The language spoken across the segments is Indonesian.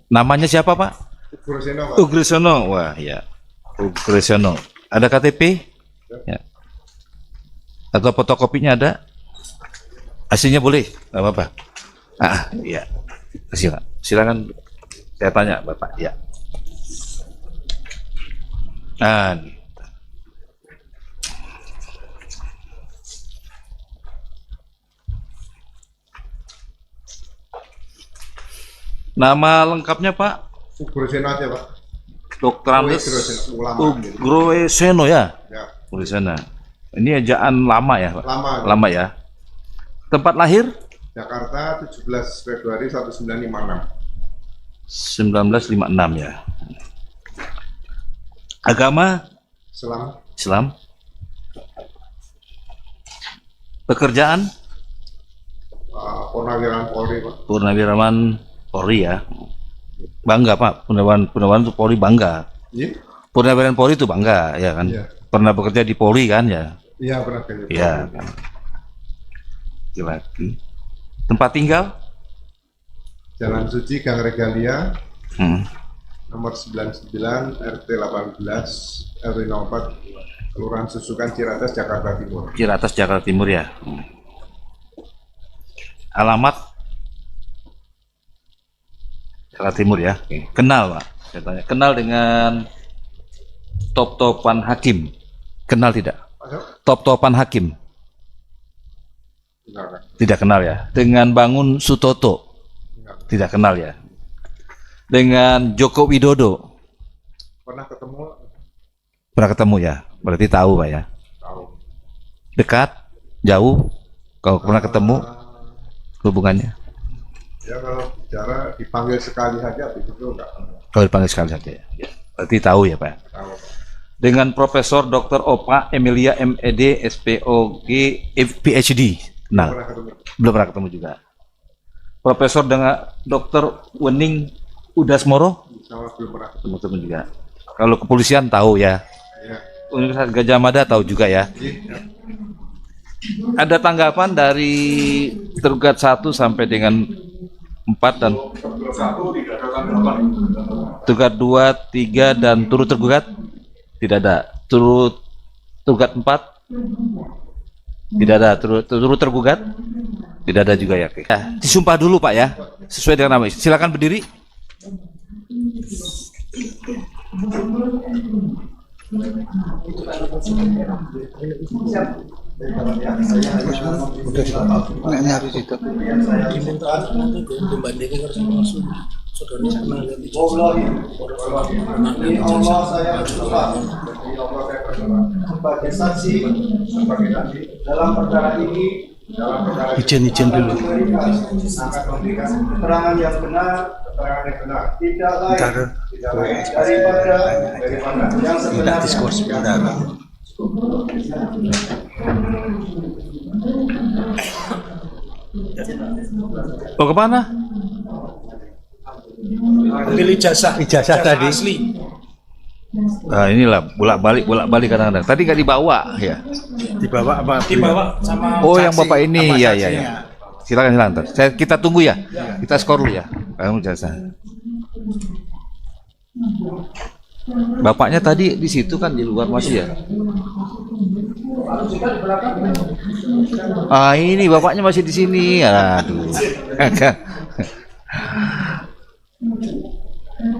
Namanya siapa Pak? Ugrosono, Pak. Ugrosono. Wah ya, Ugrosono. Ada KTP? Ya. Atau fotokopinya ada? Aslinya boleh, nggak apa-apa. Iya. Silakan. Saya tanya Bapak. Ya. Nah, nama lengkapnya Pak? Ugrosono aja, Pak. Dr. Andes Ulama. Uggrosono ya? Ya. Uggrosono. Ini ejaan lama ya Pak? Lama. Ya. Tempat lahir? Jakarta 17 Februari 1956. 1956 ya. Agama? Islam. Pekerjaan? Purnawirawan Polri, Pak. Purnawirawan Polri ya. Bangga Pak, Purnawirawan itu Polri bangga. Iya? Purnawirawan Polri itu bangga ya kan. Iya. Pernah bekerja di Polri kan ya. Iya, pernah kerja. Iya kan. Laki. Tempat tinggal? Jalan Suci, Gang Regalia, Hmm. nomor 99, RT 18, RW 04, Kelurahan Susukan, Ciracas, Jakarta Timur. Ciracas, Jakarta Timur ya. Alamat Jakarta Timur ya. Oke. Kenal Pak. Saya tanya. Kenal dengan top-topan hakim? Kenal tidak? Masuk? Top-topan hakim? Enggak. Tidak kenal ya. Dengan Bangun Sutoto? Enggak. Tidak kenal ya. Dengan Joko Widodo? Pernah ketemu? Pernah ketemu ya. Berarti tahu Pak ya. Tahu. Dekat? Jauh? Kalau pernah ketemu hubungannya? Ya kalau bicara dipanggil sekali saja, itu enggak Kalau dipanggil sekali saja ya. Berarti tahu ya Pak. tahu. Dengan Profesor Dr. Opa Emilia MED SPOG PhD. Nah, Pernah ketemu? belum pernah ketemu juga. Profesor dengan Dr. Wening Udasmoro Sama belum pernah ketemu. ketemu juga. Kalau kepolisian tahu ya. Ya. Universitas Gajah Mada tahu juga ya. Iya. Ada tanggapan dari tergugat 1 sampai dengan 4 dan tergugat 2, 3 dan turut tergugat? Tidak ada. Turut tergugat 4? Tidak ada. Turut tergugat? Tidak ada juga ya. Oke. Ya, disumpah dulu Pak ya. Sesuai dengan nama. Silakan berdiri. nyari situ. Diminta untuk membandingkan harus langsung saudara kenal dan Allah saya bersumpah. Sebagai saksi dalam perkara ini. izin dulu. Akan memberikan keterangan yang benar, tidak lain daripada yang sebenarnya. Diskurs benar. Mau kemana? Pilih ijazah tadi. asli. Nah, inilah bolak-balik kadang-kadang. Tadi nggak dibawa ya. Dibawa apa? Dibawa sama Oh, yang saksi. Bapak ini Sama ya. saksinya. Silakan. Kita tunggu ya. Kita skor dulu ya. Kamu jasa. Bapaknya tadi di situ kan di luar masih ya. Ini bapaknya masih di sini. Aduh.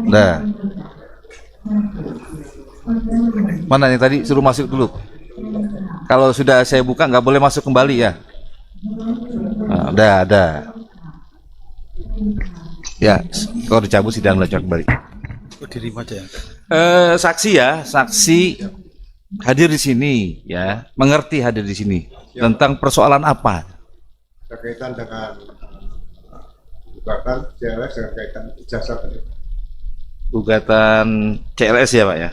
Nah. Mana yang tadi suruh masuk dulu? Kalau sudah saya buka nggak boleh masuk kembali ya. Nah, ada. Ya, kalau dicabut sidang lanjut kembali. Diterima aja. Saksi hadir di sini ya, mengerti hadir di sini tentang persoalan apa? Berkaitan dengan gugatan CLS dengan kaitan ijazah tadi. Gugatan CLS ya Pak ya,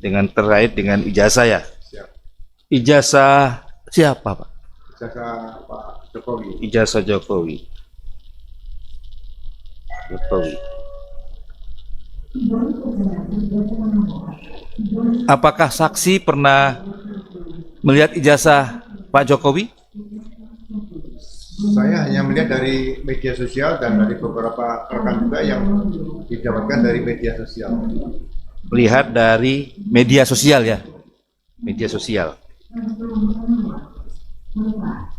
dengan terkait dengan ijazah ya. Siap. Ijazah siapa Pak? Ijazah Pak Jokowi. Ijazah Jokowi. Apakah saksi pernah melihat ijazah Pak Jokowi? Saya hanya melihat dari media sosial dan dari beberapa rekan juga yang didapatkan dari media sosial. Melihat dari media sosial ya. Media sosial.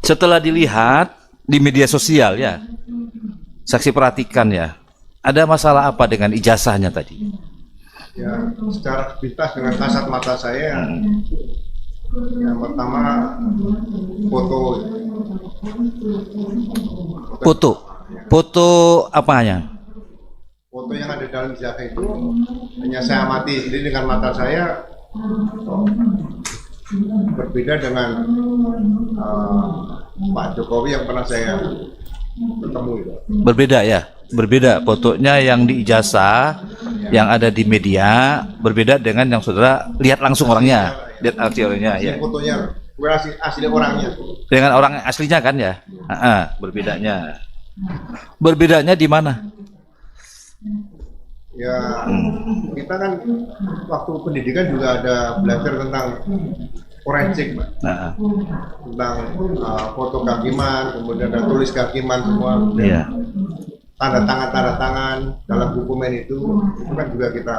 Setelah dilihat di media sosial ya, saksi perhatikan ya, ada masalah apa dengan ijazahnya tadi? Ya, secara pintas dengan kasat mata saya, yang pertama foto. Foto apanya? Foto yang ada dalam ijazah itu hanya saya amati sendiri dengan mata saya, berbeda dengan Pak Jokowi yang pernah saya ketemu itu. Berbeda ya, berbeda fotonya yang di ijazah, yang ada di media, berbeda dengan yang saudara lihat langsung orangnya, lihat orangnya ya. Fotonya bukan asli orangnya. Dengan orang aslinya kan ya, berbedanya. Berbedanya di mana? Ya, kita kan waktu pendidikan juga ada belajar tentang forensik, Pak. Tentang foto kehakiman, kemudian ada tulis kehakiman semua. Iya. Tanda tangan dalam dokumen itu kan juga kita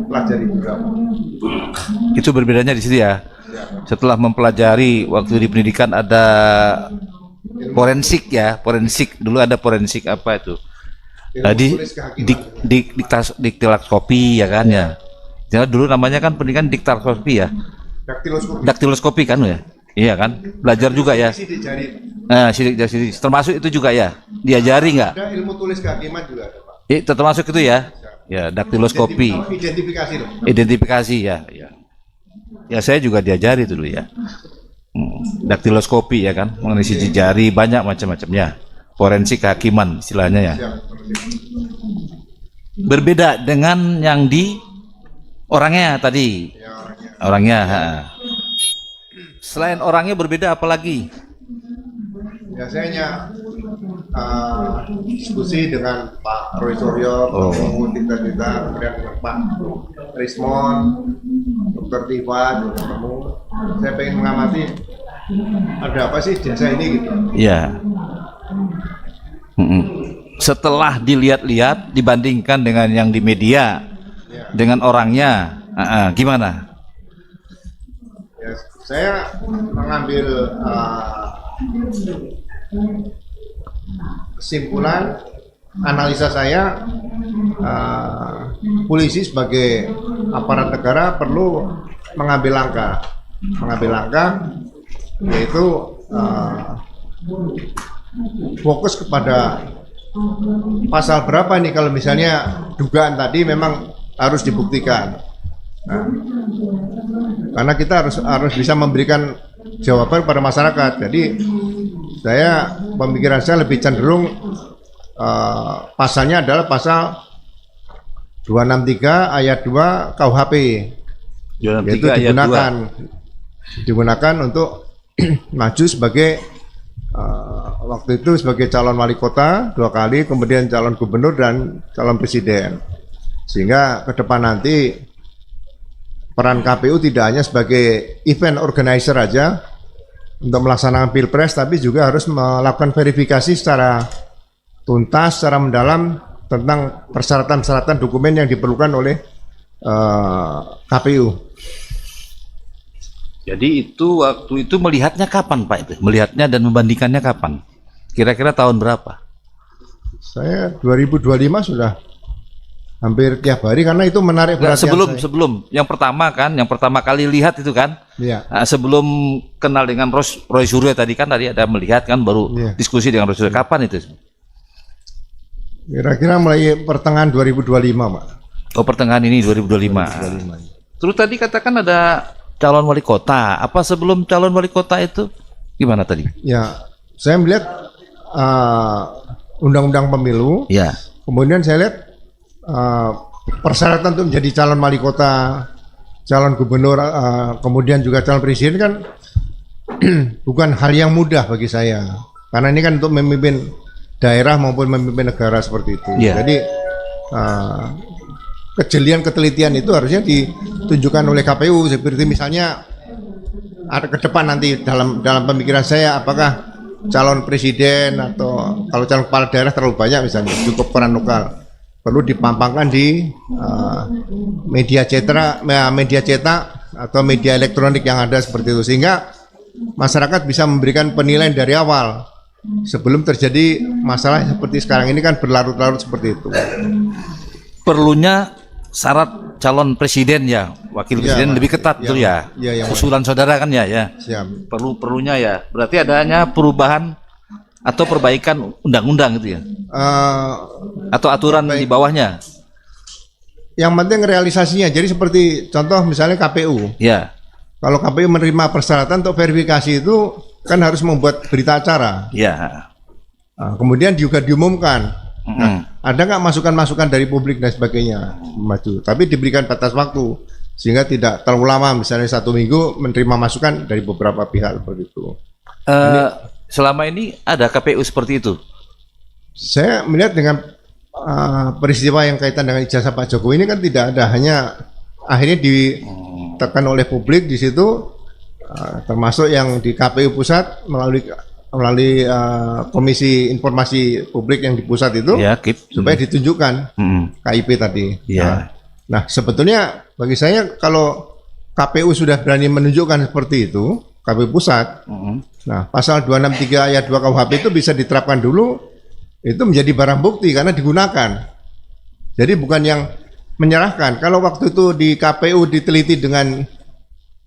pelajari juga. Itu berbedanya di situ ya. Setelah mempelajari waktu di pendidikan ada forensik ya, forensik dulu ada forensik apa itu? Tadi diktiloskopi ya kan ya. Jadi dulu namanya kan pendidikan diktiloskopi ya. Daktiloskopi kan ya. Iya kan? Belajar juga ya. Nah, sidik jari termasuk itu juga ya. Diajari nggak? Ada ilmu tulis kehakiman juga ada, Pak. Termasuk itu ya. Ya, daktiloskopi. Identifikasi loh. Identifikasi ya, ya. Ya saya juga diajari dulu ya. Daktiloskopi ya kan, mengenai sidik jari banyak macam-macamnya. Forensik kehakiman istilahnya ya. Berbeda dengan yang di orangnya tadi. Orangnya. Selain orangnya berbeda apalagi? Ya saya hanya diskusi dengan Pak Roy Suryo, kita kemudian dengan Pak Rismon, Dr. Tivan, ketemu. Saya pengen mengamati ada apa sih jasa ini gitu. Iya. Setelah dilihat-lihat dibandingkan dengan yang di media, dengan orangnya, gimana? Ya, saya mengambil kesimpulan analisa saya, polisi sebagai aparat negara perlu mengambil langkah yaitu fokus kepada pasal berapa nih kalau misalnya dugaan tadi memang harus dibuktikan. Nah, karena kita harus bisa memberikan jawaban pada masyarakat. Jadi pemikiran saya lebih cenderung pasalnya adalah pasal 263 ayat 2 KUHP, yaitu digunakan untuk maju sebagai waktu itu sebagai calon wali kota 2 kali, kemudian calon gubernur dan calon presiden. Sehingga ke depan nanti peran KPU tidak hanya sebagai event organizer aja untuk melaksanakan pilpres, tapi juga harus melakukan verifikasi secara tuntas, secara mendalam tentang persyaratan-persyaratan dokumen yang diperlukan oleh KPU. Jadi itu waktu itu melihatnya kapan Pak itu? Melihatnya dan membandingkannya kapan? Kira-kira tahun berapa? Saya 2025 sudah hampir tiap hari karena itu menarik perhatian sebelum yang pertama kali lihat itu kan? Iya. Nah, sebelum kenal dengan Roy Suryo tadi ada melihat kan baru diskusi dengan Roy Suryo. Kapan itu? Kira-kira mulai pertengahan 2025, Pak. Oh, pertengahan ini 2025. Terus tadi katakan ada calon wali kota. Apa sebelum calon wali kota itu gimana tadi? Ya, saya melihat undang-undang pemilu. Ya. Kemudian saya lihat persyaratan untuk menjadi calon wali kota, calon gubernur, kemudian juga calon presiden kan bukan hal yang mudah bagi saya. Karena ini kan untuk memimpin daerah maupun memimpin negara seperti itu. Yeah. Jadi kejelian ketelitian itu harusnya ditunjukkan oleh KPU, seperti misalnya ada ke depan nanti dalam pemikiran saya apakah calon presiden atau kalau calon kepala daerah terlalu banyak misalnya, cukup peran lokal. Perlu dipampangkan di media cetak atau media elektronik yang ada seperti itu, sehingga masyarakat bisa memberikan penilaian dari awal sebelum terjadi masalah seperti sekarang ini kan berlarut-larut seperti itu. Perlunya syarat calon presiden ya, wakil presiden lebih ketat tuh ya. Yang Usulan saudara kan ya. siap. Perlunya ya. Berarti adanya perubahan atau perbaikan undang-undang gitu ya. Atau aturan di bawahnya. Yang penting realisasinya. Jadi seperti contoh misalnya KPU. Ya. Kalau KPU menerima persyaratan untuk verifikasi itu kan harus membuat berita acara. Ya. Kemudian juga diumumkan. Ada nggak masukan-masukan dari publik dan sebagainya maju. Tapi diberikan batas waktu sehingga tidak terlalu lama. Misalnya 1 minggu menerima masukan dari beberapa pihak seperti itu. Selama ini ada KPU seperti itu. Saya melihat dengan peristiwa yang kaitan dengan ijazah Pak Jokowi ini kan tidak ada, hanya akhirnya ditekan oleh publik di situ, termasuk yang di KPU pusat melalui Komisi Informasi Publik yang di pusat itu, ya, KIP. supaya ditunjukkan KIP tadi. Ya. Nah, sebetulnya bagi saya kalau KPU sudah berani menunjukkan seperti itu, KPU pusat, nah pasal 263 ayat 2 KUHP itu bisa diterapkan dulu, itu menjadi barang bukti karena digunakan. Jadi bukan yang menyerahkan. Kalau waktu itu di KPU diteliti dengan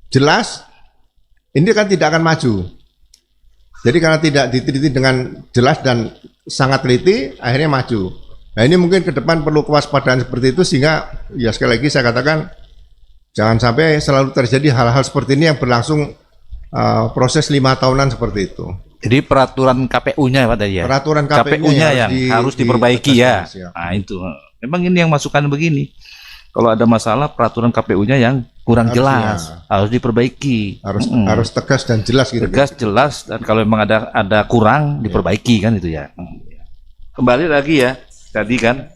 jelas, ini kan tidak akan maju. Jadi karena tidak diteliti dengan jelas dan sangat teliti, akhirnya maju. Nah ini mungkin ke depan perlu kewaspadaan seperti itu, sehingga ya sekali lagi saya katakan jangan sampai selalu terjadi hal-hal seperti ini yang berlangsung proses 5 tahunan seperti itu. Jadi peraturan KPU-nya Pak tadi ya. Peraturan KPU-nya yang harus diperbaiki ya. Nah itu. Memang ini yang masukan begini. Kalau ada masalah peraturan KPU-nya yang kurang jelas, harus diperbaiki. Harus tegas dan jelas gitu. Tegas, jelas, dan kalau memang ada kurang diperbaiki kan itu ya. Kembali lagi ya tadi kan.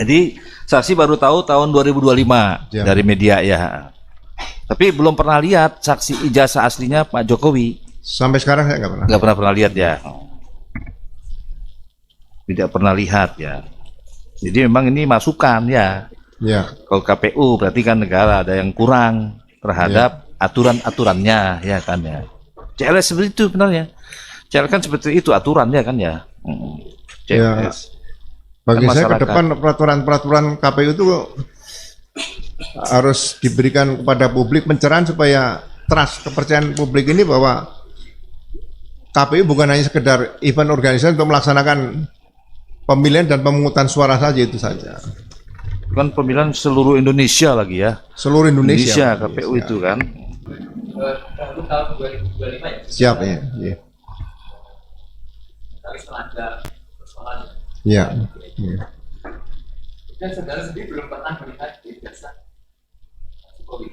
Jadi saksi baru tahu tahun 2025 dari media ya. Tapi belum pernah lihat saksi ijazah aslinya Pak Jokowi. Sampai sekarang saya nggak pernah. Nggak pernah lihat ya. Tidak pernah lihat ya. Jadi memang ini masukan ya. Ya. Kalau KPU berarti kan negara ada yang kurang terhadap aturan-aturannya ya kan ya. CLS seperti itu benarnya. CLS kan seperti itu aturannya kan ya. CLS. Bagi kan saya ke depan peraturan-peraturan KPU itu harus diberikan kepada publik pencerahan supaya trust, kepercayaan publik ini bahwa KPU bukan hanya sekedar event organisasi untuk melaksanakan pemilihan dan pemungutan suara saja, itu saja. Kan pemilihan seluruh Indonesia lagi ya. Seluruh Indonesia KPU itu kan. Tahun 2025 ya? Siap ya. Iya. Tapi setelah ada persoalan. Iya. Dan saudara sendiri belum pernah melihat ijazah Jokowi.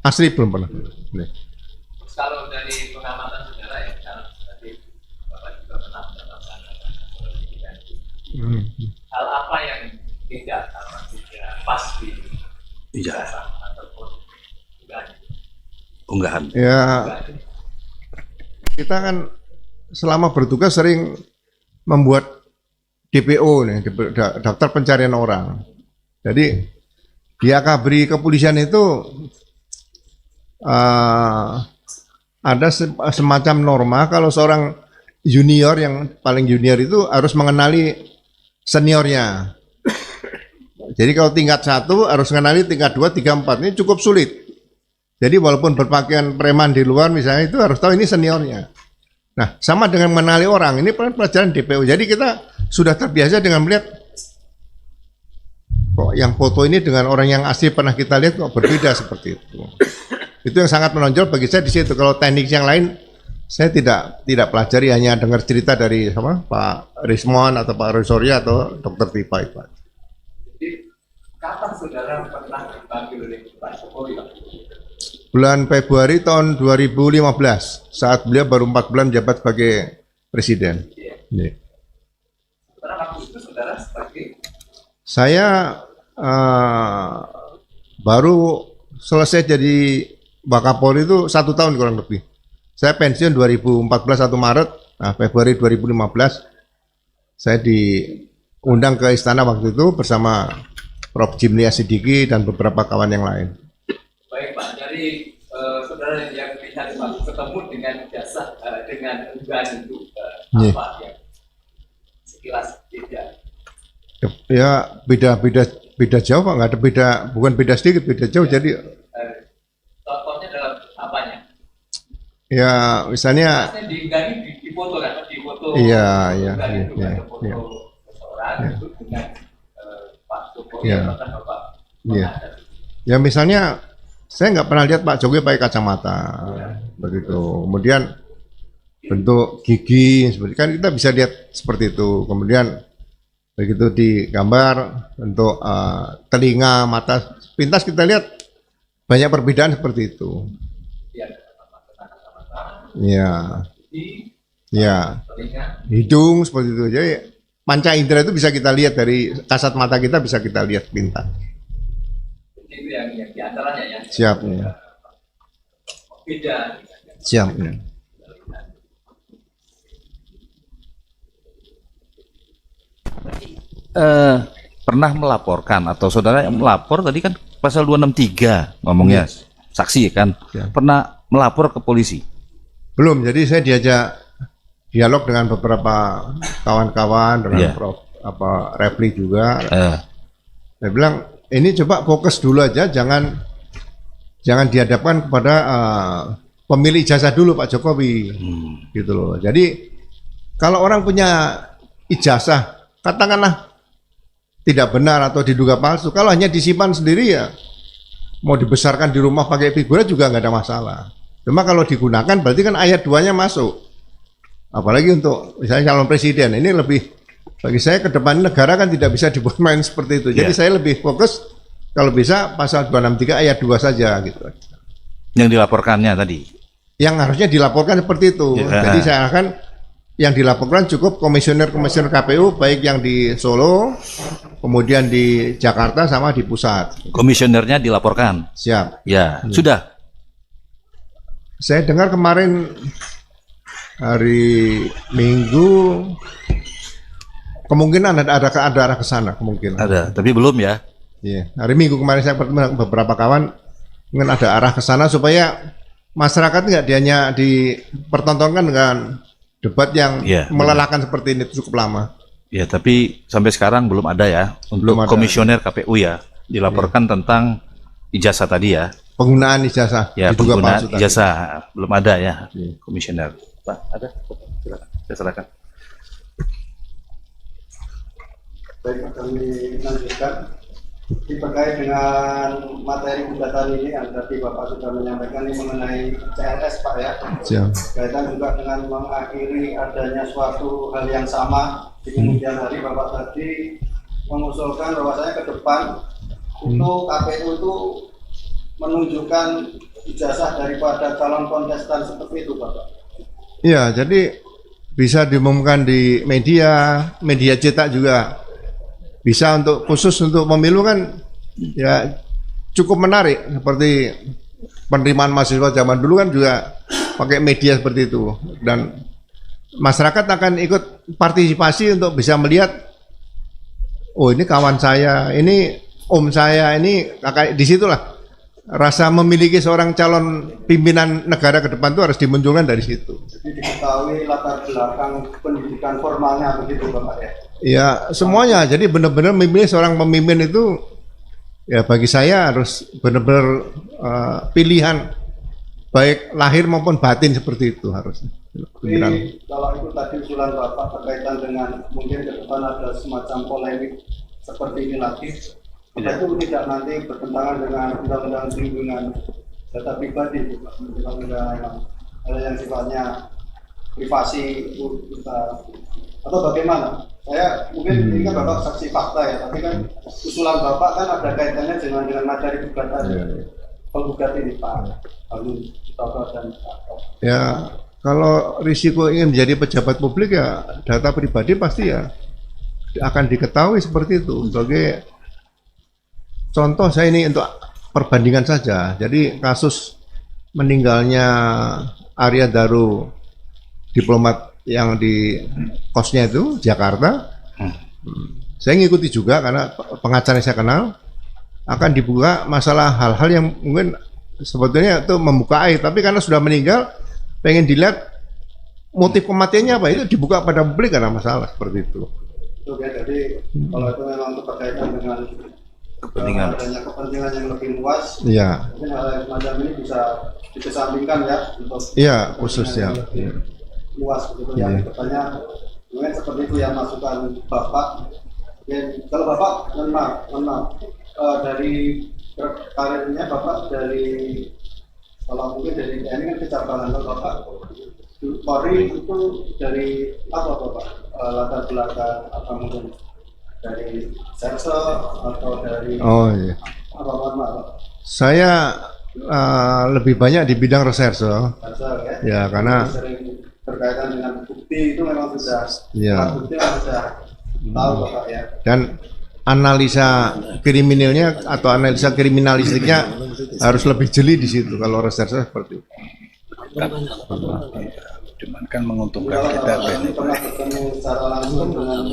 Asli belum pernah. Terus kalau dari pengamatan saudara ya, karena tadi Bapak juga pernah mendapatkan pendidikan. Hal apa yang tidak pas di ijazah ataupun unggahan? Ya, kita kan selama bertugas sering membuat DPO nih, daftar pencarian orang. Jadi di akabri kepolisian itu ada semacam norma kalau seorang junior yang paling junior itu harus mengenali seniornya. Jadi kalau tingkat 1 harus mengenali tingkat 2, 3, 4. Ini cukup sulit. Jadi walaupun berpakaian preman di luar misalnya itu harus tahu ini seniornya. Nah, sama dengan mengenali orang, ini pelajaran DPO. Jadi kita sudah terbiasa dengan melihat kok yang foto ini dengan orang yang asli pernah kita lihat kok berbeda seperti itu. Itu yang sangat menonjol bagi saya di situ. Kalau teknik yang lain saya tidak pelajari, hanya dengar cerita dari Pak Rismon atau Pak Rosoria atau Dr. Tipa itu. Jadi kapan saudara pernah dipanggil oleh Pak Jokowi? Bulan Februari tahun 2015 saat beliau baru 4 bulan menjabat sebagai presiden. Iya. Sementara waktu itu saudara sebagai? Saya baru selesai jadi Wakapolri itu 1 tahun kurang lebih. Saya pensiun 2014 1 Maret, Nah, Februari 2015 saya diundang ke istana waktu itu bersama Prof. Jimli Asidiki dan beberapa kawan yang lain. Baik Pak, dari saudara yang lihat Pak ketemu dengan jasa dengan unggahan itu apa yang sekilas tidak? Ya beda jauh Pak, nggak ada beda, bukan beda sedikit, beda jauh. Jadi contohnya dalam apanya? ya misalnya Maksudnya diunggahi di foto kan, di foto. Iya, Unggahan itu iya, ada foto iya. seseorang itu dengan Pak Jokowi Iya. bahkan Bapak. Iya. Ya misalnya saya nggak pernah lihat Pak Jokowi pakai kacamata, begitu. Kemudian bentuk gigi seperti kan kita bisa lihat seperti itu. Kemudian begitu digambar bentuk telinga, mata, pintas kita lihat banyak perbedaan seperti itu. Ya, ya, hidung seperti itu. Jadi panca indera itu bisa kita lihat dari kasat mata kita, bisa kita lihat pintas. Itu yang diantaranya ya. Siap ya. Beda. Siap ya. Pernah melaporkan atau saudara yang melapor tadi kan pasal 263 ngomongnya saksi kan, Ya. pernah melapor ke polisi? Belum, jadi saya diajak dialog dengan beberapa kawan-kawan, dengan Iya. Prof. Refli juga. Eh, Saya bilang ini coba fokus dulu aja, jangan dihadapkan kepada pemilik ijazah dulu Pak Jokowi, gitu loh. Jadi kalau orang punya ijazah, katakanlah tidak benar atau diduga palsu, kalau hanya disimpan sendiri ya mau dibesarkan di rumah pakai figura juga nggak ada masalah. Cuma kalau digunakan berarti kan ayat 2-nya masuk. Apalagi untuk misalnya calon presiden, ini lebih bagi saya ke depan negara kan tidak bisa dibuat main seperti itu. Jadi Yeah. saya lebih fokus kalau bisa pasal 263 ayat 2 saja gitu. yang dilaporkannya tadi. Yang harusnya dilaporkan seperti itu. Yeah. Jadi saya akan yang dilaporkan cukup komisioner-komisioner KPU baik yang di Solo, kemudian di Jakarta sama di pusat. Komisionernya dilaporkan. Siap. Ya, sudah. Saya dengar kemarin hari Minggu kemungkinan ada arah ke sana kemungkinan. Ada, tapi belum ya. Iya, hari Minggu kemarin saya bertemu dengan beberapa kawan, mungkin ada arah ke sana supaya masyarakat nggak hanya dipertontonkan dengan debat yang Iya, melelahkan seperti ini cukup lama. Ya, tapi sampai sekarang belum ada ya untuk Belum ada. komisioner KPU ya dilaporkan tentang ijazah tadi ya. Penggunaan ijazah Ya, diduga penggunaan palsu tadi. ijazah belum ada ya, Iya. komisioner. Pak, ada? Silakan. Saya serahkan. Baik, kami lanjutkan. Terkait dengan materi gugatan ini yang tadi Bapak sudah menyampaikan ini mengenai CLS Pak ya. Siap. Kaitan juga dengan mengakhiri adanya suatu hal yang sama di kemudian hari Bapak tadi mengusulkan bahwasanya ke depan untuk KPU itu menunjukkan ijazah daripada calon kontestan seperti itu Bapak. Iya, jadi bisa diumumkan di media cetak juga. Bisa untuk khusus untuk pemilu kan ya cukup menarik, seperti penerimaan mahasiswa zaman dulu kan juga pakai media seperti itu, dan masyarakat akan ikut partisipasi untuk bisa melihat, oh ini kawan saya, ini om saya, ini kakak. Disitulah rasa memiliki seorang calon pimpinan negara ke depan itu harus dimunculkan dari situ. Jadi diketahui latar belakang pendidikan formalnya begitu Bapak ya. Ya semuanya, jadi benar-benar memilih seorang pemimpin itu ya bagi saya harus benar-benar pilihan baik lahir maupun batin seperti itu harus. Tapi kalau itu tadi usulan Bapak berkaitan dengan mungkin ke depan ada semacam polemik seperti ini lagi, maka itu tidak nanti bertentangan dengan undang-undang perlindungan data pribadi, undang-undang yang sifatnya privasi itu kita, atau bagaimana? Saya mungkin ini kan Bapak saksi fakta ya, tapi kan usulan Bapak kan ada kaitannya dengan materi gugatan penggugat ini Pak Alun Toto dan Pak. Ya kalau risiko ingin menjadi pejabat publik ya data pribadi pasti ya akan diketahui seperti itu. Sebagai contoh saya ini untuk perbandingan saja. Jadi kasus meninggalnya Arya Daru, diplomat yang di kosnya itu Jakarta. Saya ngikuti juga karena pengacara yang saya kenal, akan dibuka masalah hal-hal yang mungkin sebetulnya itu membuka aib, tapi karena sudah meninggal pengen dilihat motif kematiannya apa, itu dibuka pada publik karena masalah seperti itu. Oke, jadi kalau itu memang berkaitan dengan adanya kepentingan yang lebih luas, Iya. mungkin hal yang semacam ini bisa dikesampingkan ya untuk Iya, khusus ya. luas begitu ya. Katanya mungkin seperti itu yang masukan Bapak. Dan kalau Bapak, mohon maaf, dari karirnya Bapak dari kalau mungkin dari TNI kan kecabangan, kalau Bapak Polri itu dari apa Bapak, latar belakang apa mungkin dari Serse atau dari Oh iya. apa mohon maaf Saya lebih banyak di bidang reserse. Serse ya? Ya, karena Sering berkaitan dengan bukti itu memang sudah bukti memang sudah tahu Bapak ya. Dan analisa kriminalnya atau analisa kriminalistiknya harus lebih jeli di situ kalau reserse seperti itu. Cuman kan menguntungkan Kalau kita Bapak banyak. pernah bertemu secara langsung dengan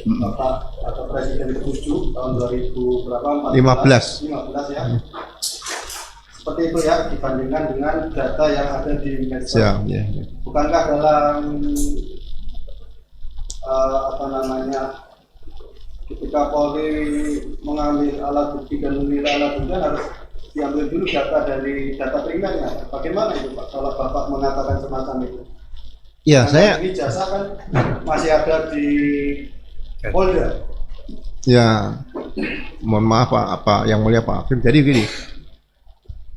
Bapak atau Presiden ke-7 tahun 2000 berapa? 15 ya. Seperti itu ya, dibandingkan dengan data yang ada di medsos. Siap, ya. Bukankah dalam apa namanya, ketika Polri mengambil alat bukti dan menilai alat bukti harus diambil dulu data dari data primernya. Bagaimana itu Pak kalau Bapak mengatakan semacam itu? Ya, Karena saya ini jasa kan masih ada di Polda. ya mohon maaf Pak yang mulia Pak Hakim. Jadi gini,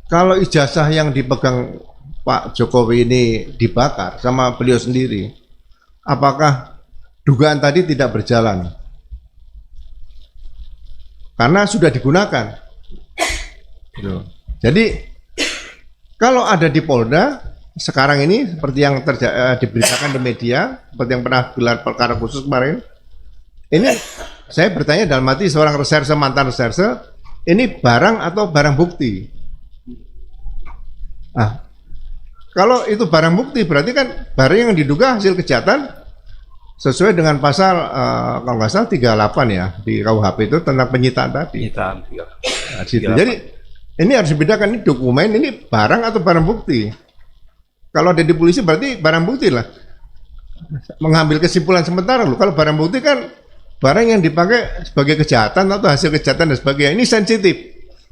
kalau ijazah yang dipegang Pak Jokowi ini dibakar sama beliau sendiri, apakah dugaan tadi tidak berjalan? Karena sudah digunakan. Gitu. Jadi kalau ada di Polda sekarang ini seperti yang diberitakan di media, seperti yang pernah gelar perkara khusus kemarin, ini saya bertanya dalam hati seorang reserse, mantan reserse, ini barang atau barang bukti? Nah, kalau itu barang bukti berarti kan barang yang diduga hasil kejahatan sesuai dengan pasal kalau nggak salah 38 ya di KUHP itu tentang penyitaan tadi. Penyitaan. Nah, situ. Jadi ini harus dibedakan, ini dokumen ini barang atau barang bukti. Kalau ada di polisi berarti barang bukti lah. Mengambil kesimpulan sementara loh. Kalau barang bukti kan barang yang dipakai sebagai kejahatan atau hasil kejahatan dan sebagainya. Ini sensitif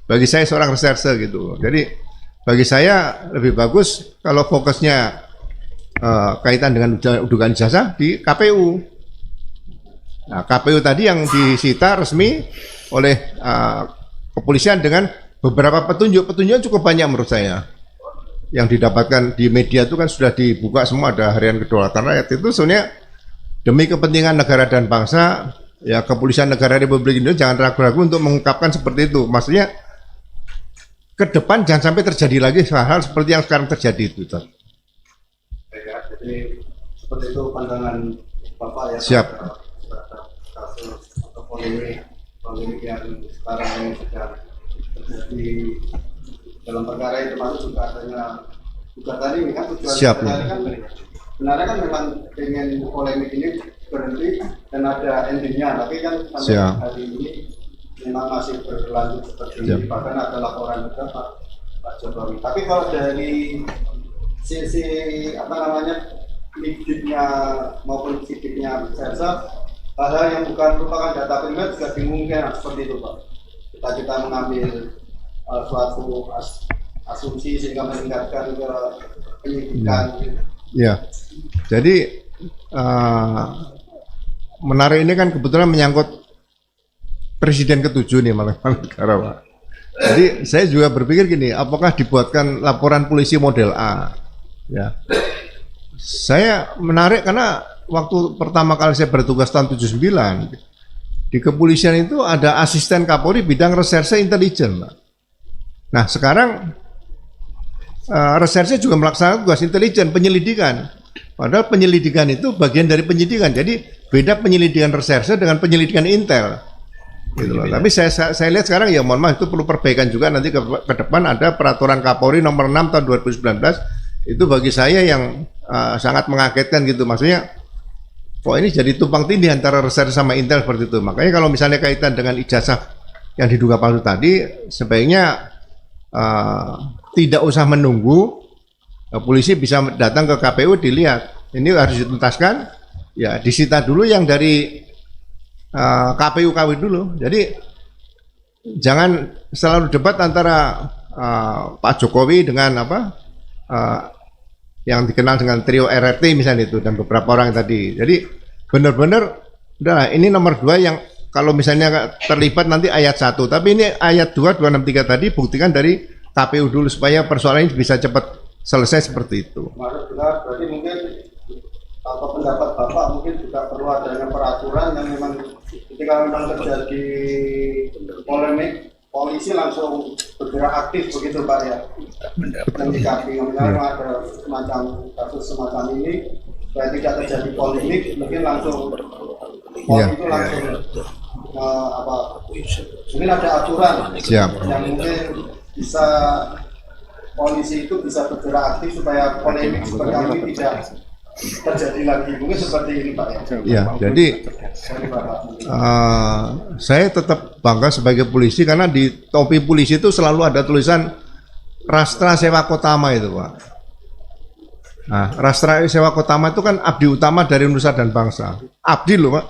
bagi saya seorang reserse gitu. Jadi bagi saya lebih bagus kalau fokusnya kaitan dengan dugaan ijazah di KPU. Nah, KPU tadi yang disita resmi oleh kepolisian dengan beberapa petunjuk cukup banyak menurut saya. Yang didapatkan di media itu kan sudah dibuka semua, ada Harian Kedaulatan Rakyat. Itu sebenarnya demi kepentingan negara dan bangsa, ya kepolisian negara Republik Indonesia jangan ragu-ragu untuk mengungkapkan seperti itu. Maksudnya ke depan jangan sampai terjadi lagi hal-hal seperti yang sekarang terjadi itu. Jadi seperti itu pandangan Bapak ya. Siap. Kasus atau polemik yang sekarang ini sedang terjadi dalam perkara itu, termasuk juga adanya gugatan ini kan tujuan Siap, kan sebenarnya kan memang ingin polemik ini berhenti dan ada endingnya, tapi kan sampai hari ini memang masih berlanjut seperti ini. Bahkan ada laporan juga Pak Jokowi. Tapi kalau dari sisi apa namanya lidiknya maupun sidiknya Serse, hal-hal yang bukan merupakan data primer juga dimungkinkan seperti itu Pak. Kita mengambil suatu asumsi sehingga meningkatkan ke penyidikan. Ya, jadi menarik ini kan kebetulan menyangkut Presiden ke-7 nih malah negara Pak. Jadi saya juga berpikir gini, apakah dibuatkan laporan polisi model A? Ya, saya menarik karena waktu pertama kali saya bertugas tahun 79 di kepolisian itu ada asisten Kapolri bidang reserse intelijen, Pak. Nah sekarang reserse juga melaksanakan tugas intelijen penyelidikan. Padahal penyelidikan itu bagian dari penyidikan. Jadi beda penyelidikan reserse dengan penyelidikan intel. Gitu loh. Tapi saya lihat sekarang ya mohon maaf itu perlu perbaikan juga nanti ke depan ada peraturan Kapolri nomor 6 tahun 2019 itu bagi saya yang sangat mengagetkan gitu. Maksudnya kok ini jadi tumpang tindih antara reserse sama intel seperti itu. Makanya kalau misalnya kaitan dengan ijazah yang diduga palsu tadi, sebaiknya tidak usah menunggu, polisi bisa datang ke KPU dilihat. Ini harus dituntaskan, ya disita dulu yang dari KPU KW dulu. Jadi jangan selalu debat antara Pak Jokowi dengan yang dikenal dengan trio RRT misalnya itu dan beberapa orang tadi. Jadi benar-benar udah ini nomor 2 yang kalau misalnya terlibat nanti ayat 1, tapi ini ayat 2 263 tadi buktikan dari KPU dulu supaya persoalan ini bisa cepat selesai seperti itu. Benar, berarti mungkin atau pendapat Bapak mungkin juga perlu adanya peraturan yang memang ketika memang terjadi polemik, polisi langsung bergerak aktif begitu Pak ya. Menyikapi, misalnya ada semacam kasus semacam ini, supaya tidak terjadi polemik, mungkin langsung polisi itu langsung mungkin ada aturan yang mungkin bisa polisi itu bisa bergerak aktif supaya polemik seperti ini tidak terjadi lagi, mungkin seperti ini Pak ya. Ya, jadi saya tetap bangga sebagai polisi karena di topi polisi itu selalu ada tulisan Rastra Sewa Kotama itu Pak. Nah, Rastra Sewa Kotama itu kan abdi utama dari nusa dan bangsa. Abdi loh Pak.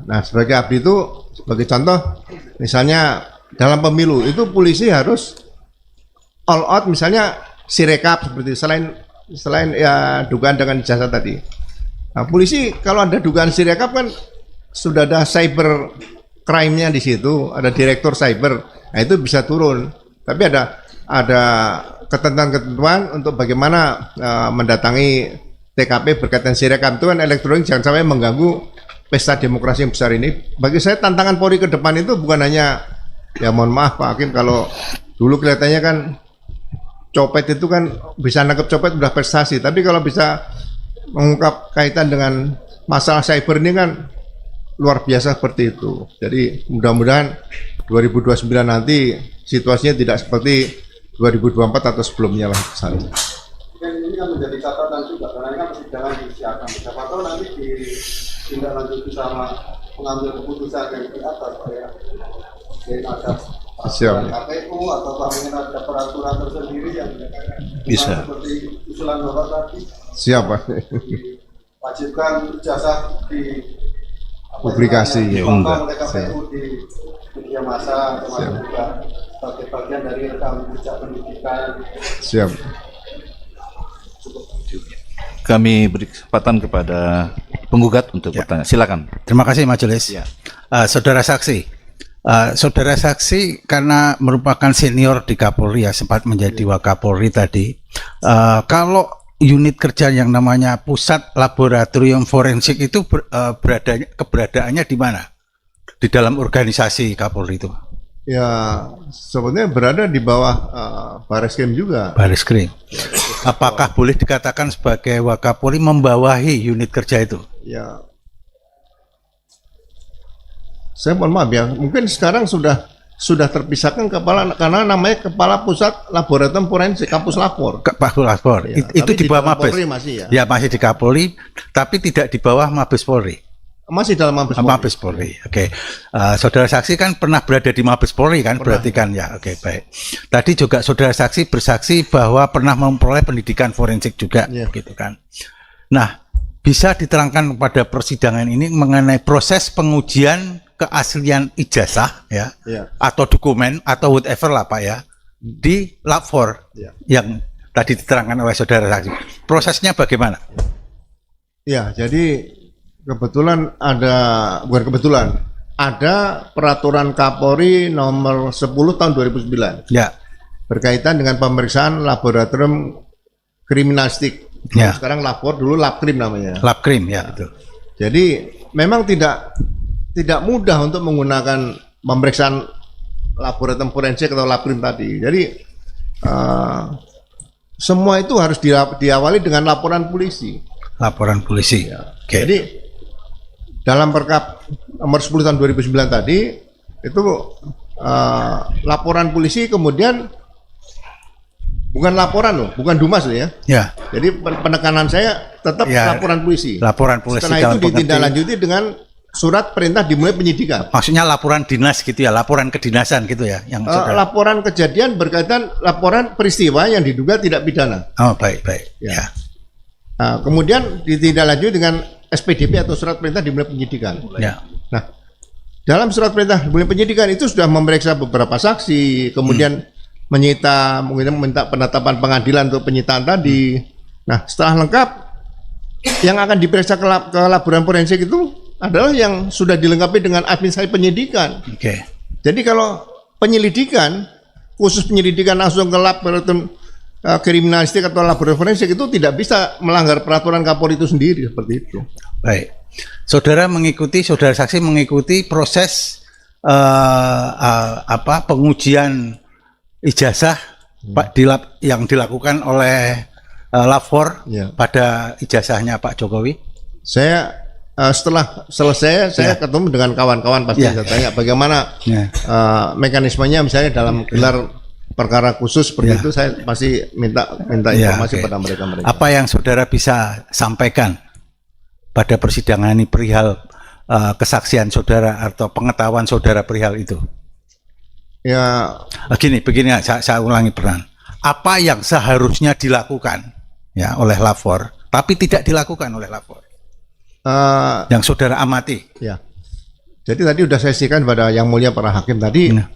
Nah, sebagai abdi itu, sebagai contoh, misalnya dalam pemilu itu polisi harus all out, misalnya sirekap seperti selain ya dugaan dengan ijazah tadi. Nah, polisi kalau ada dugaan sirekap kan sudah ada cyber crime-nya di situ, ada direktur cyber. Nah, itu bisa turun. Tapi ada ketentuan-ketentuan untuk bagaimana mendatangi TKP berkaitan sirekap itu kan elektronik, jangan sampai mengganggu pesta demokrasi yang besar ini. Bagi saya tantangan Polri ke depan itu bukan hanya, ya mohon maaf Pak Hakim, kalau dulu kelihatannya kan copet itu kan bisa nangkep copet udah prestasi, tapi kalau bisa mengungkap kaitan dengan masalah cyber ini kan luar biasa seperti itu. Jadi mudah-mudahan 2029 nanti situasinya tidak seperti 2024 atau sebelumnya lah. Ini kan menjadi catatan juga karena ini kan persidangan disiapkan. Siapa tahu nanti ditindaklanjuti sama pengambil keputusan yang di atas Pak ya. Jadi ada KPU atau mungkin ada peraturan tersendiri yang bisa seperti usulan Bapak tadi. Siapa? Wajibkan ijazah di publikasi oleh KPU di media massa, termasuk juga sebagai bagian dari rekam jejak pendidikan. Siap. Kami beri kesempatan kepada penggugat untuk bertanya. Silakan. Terima kasih Majelis. Saudara saksi karena merupakan senior di Kapolri ya, sempat menjadi Wakapolri tadi. Kalau unit kerja yang namanya Pusat Laboratorium Forensik itu keberadaannya di mana? Di dalam organisasi Kapolri itu? Ya, sebenarnya berada di bawah Bareskrim juga. Bareskrim. Apakah boleh dikatakan sebagai Wakapolri membawahi unit kerja itu? Ya, saya mohon maaf ya, mungkin sekarang sudah terpisahkan kepala, karena namanya Kepala Pusat Laboratorium Forensik Kampus Lapor. Kampus Lapor. Ya, itu di bawah Mabes. Masih ya. Ya masih di Kapolri, tapi tidak di bawah Mabes Polri. Masih dalam Mabes Polri. Mabes Polri. Oke. Saudara saksi kan pernah berada di Mabes Polri kan? Pernah. Berarti kan ya. Oke, baik. Tadi juga saudara saksi bersaksi bahwa pernah memperoleh pendidikan forensik juga, gitu kan. Nah, bisa diterangkan pada persidangan ini mengenai proses pengujian keaslian ijazah ya, atau dokumen atau whatever lah Pak ya, di Lab 4 yang tadi diterangkan oleh saudara saksi. Prosesnya bagaimana? Ya, jadi kebetulan ada peraturan Kapolri nomor 10 tahun 2009 ya, berkaitan dengan pemeriksaan laboratorium kriminalistik. Ya. Sekarang lapor, dulu Labkrim namanya. Labkrim ya, betul. Jadi memang tidak mudah untuk menggunakan pemeriksaan laboratorium forensik atau Labkrim tadi. Jadi semua itu harus diawali dengan laporan polisi. Laporan polisi. Ya. Okay. Jadi dalam Perkap nomor 10 tahun 2009 tadi itu laporan polisi kemudian bukan laporan loh, bukan Dumas loh ya. Ya, Jadi penekanan saya tetap Ya, laporan polisi. laporan polisi Setelah dalam itu ditindaklanjuti dengan surat perintah dimulai penyidikan. maksudnya laporan dinas gitu ya, laporan kedinasan gitu ya, yang saudara. Laporan kejadian berkaitan laporan peristiwa yang diduga tidak pidana. Oh, baik. Ya. Ya. Kemudian ditindaklanjuti dengan SPDP atau surat perintah dimulai penyidikan. Ya. Nah, dalam surat perintah dimulai penyidikan itu sudah memeriksa beberapa saksi, kemudian menyita, mungkin meminta penetapan pengadilan untuk penyitaan tadi. Nah, setelah lengkap, yang akan diperiksa ke laboratorium forensik itu adalah yang sudah dilengkapi dengan administrasi penyidikan. Oke. Jadi kalau penyelidikan, khusus penyelidikan langsung ke laboratorium kriminalistik atau laboratorium forensik itu tidak bisa melanggar peraturan Kapolri itu sendiri seperti itu. Baik. Saudara saksi mengikuti proses pengujian ijazah yang dilakukan oleh Lapor Ya. pada ijazahnya Pak Jokowi. Saya setelah selesai saya ketemu dengan kawan-kawan pasti Ya. saya tanya bagaimana Ya. mekanismenya misalnya dalam gelar perkara khusus seperti Ya. itu saya pasti minta Ya, informasi oke. pada mereka. Apa yang saudara bisa sampaikan pada persidangan ini perihal kesaksian saudara atau pengetahuan saudara perihal itu? Ya, Begini, saya ulangi peran. Apa yang seharusnya dilakukan ya oleh Lapor, tapi tidak dilakukan oleh Lapor, yang saudara amati? ya. Jadi tadi sudah saya sampaikan pada yang mulia para hakim tadi. Nah.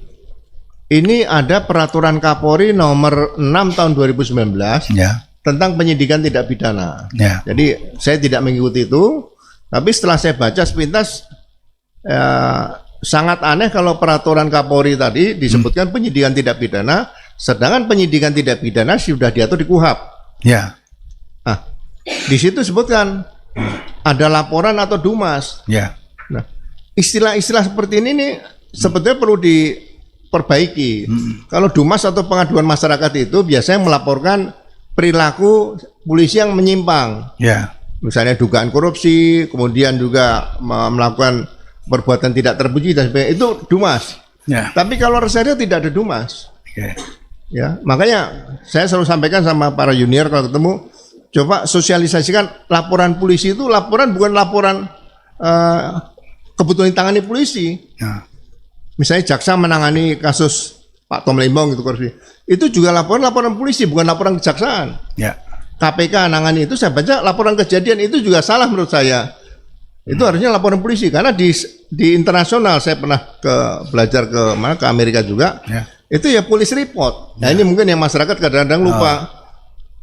Ini ada peraturan Kapolri nomor 6 tahun 2019 Ya, tentang penyidikan tidak pidana. ya, Jadi saya tidak mengikuti itu, tapi setelah saya baca sepintas sangat aneh kalau peraturan Kapolri tadi disebutkan penyidikan tidak pidana, sedangkan penyidikan tidak pidana sudah diatur di KUHP. ya, Nah, di situ sebutkan ada laporan atau dumas. ya, Nah, istilah-istilah seperti ini nih sebetulnya perlu diperbaiki. Kalau dumas atau pengaduan masyarakat itu biasanya melaporkan perilaku polisi yang menyimpang. ya, Misalnya dugaan korupsi, kemudian juga melakukan perbuatan tidak terpuji dan sebagainya, itu dumas. ya. Tapi kalau reserse tidak ada dumas. Oke. Ya, makanya saya selalu sampaikan sama para junior kalau ketemu, coba sosialisasikan laporan polisi itu laporan bukan laporan kebutuhan ditangani polisi. Ya. Misalnya jaksa menangani kasus Pak Tom Lembong itu korupsi. Itu juga laporan polisi bukan laporan kejaksaan. Ya. KPK nangani itu saya baca laporan kejadian itu juga salah menurut saya. Itu harusnya laporan polisi karena di internasional saya pernah belajar ke Amerika juga. Ya. Itu ya police report. Nah, ini mungkin yang masyarakat kadang-kadang lupa.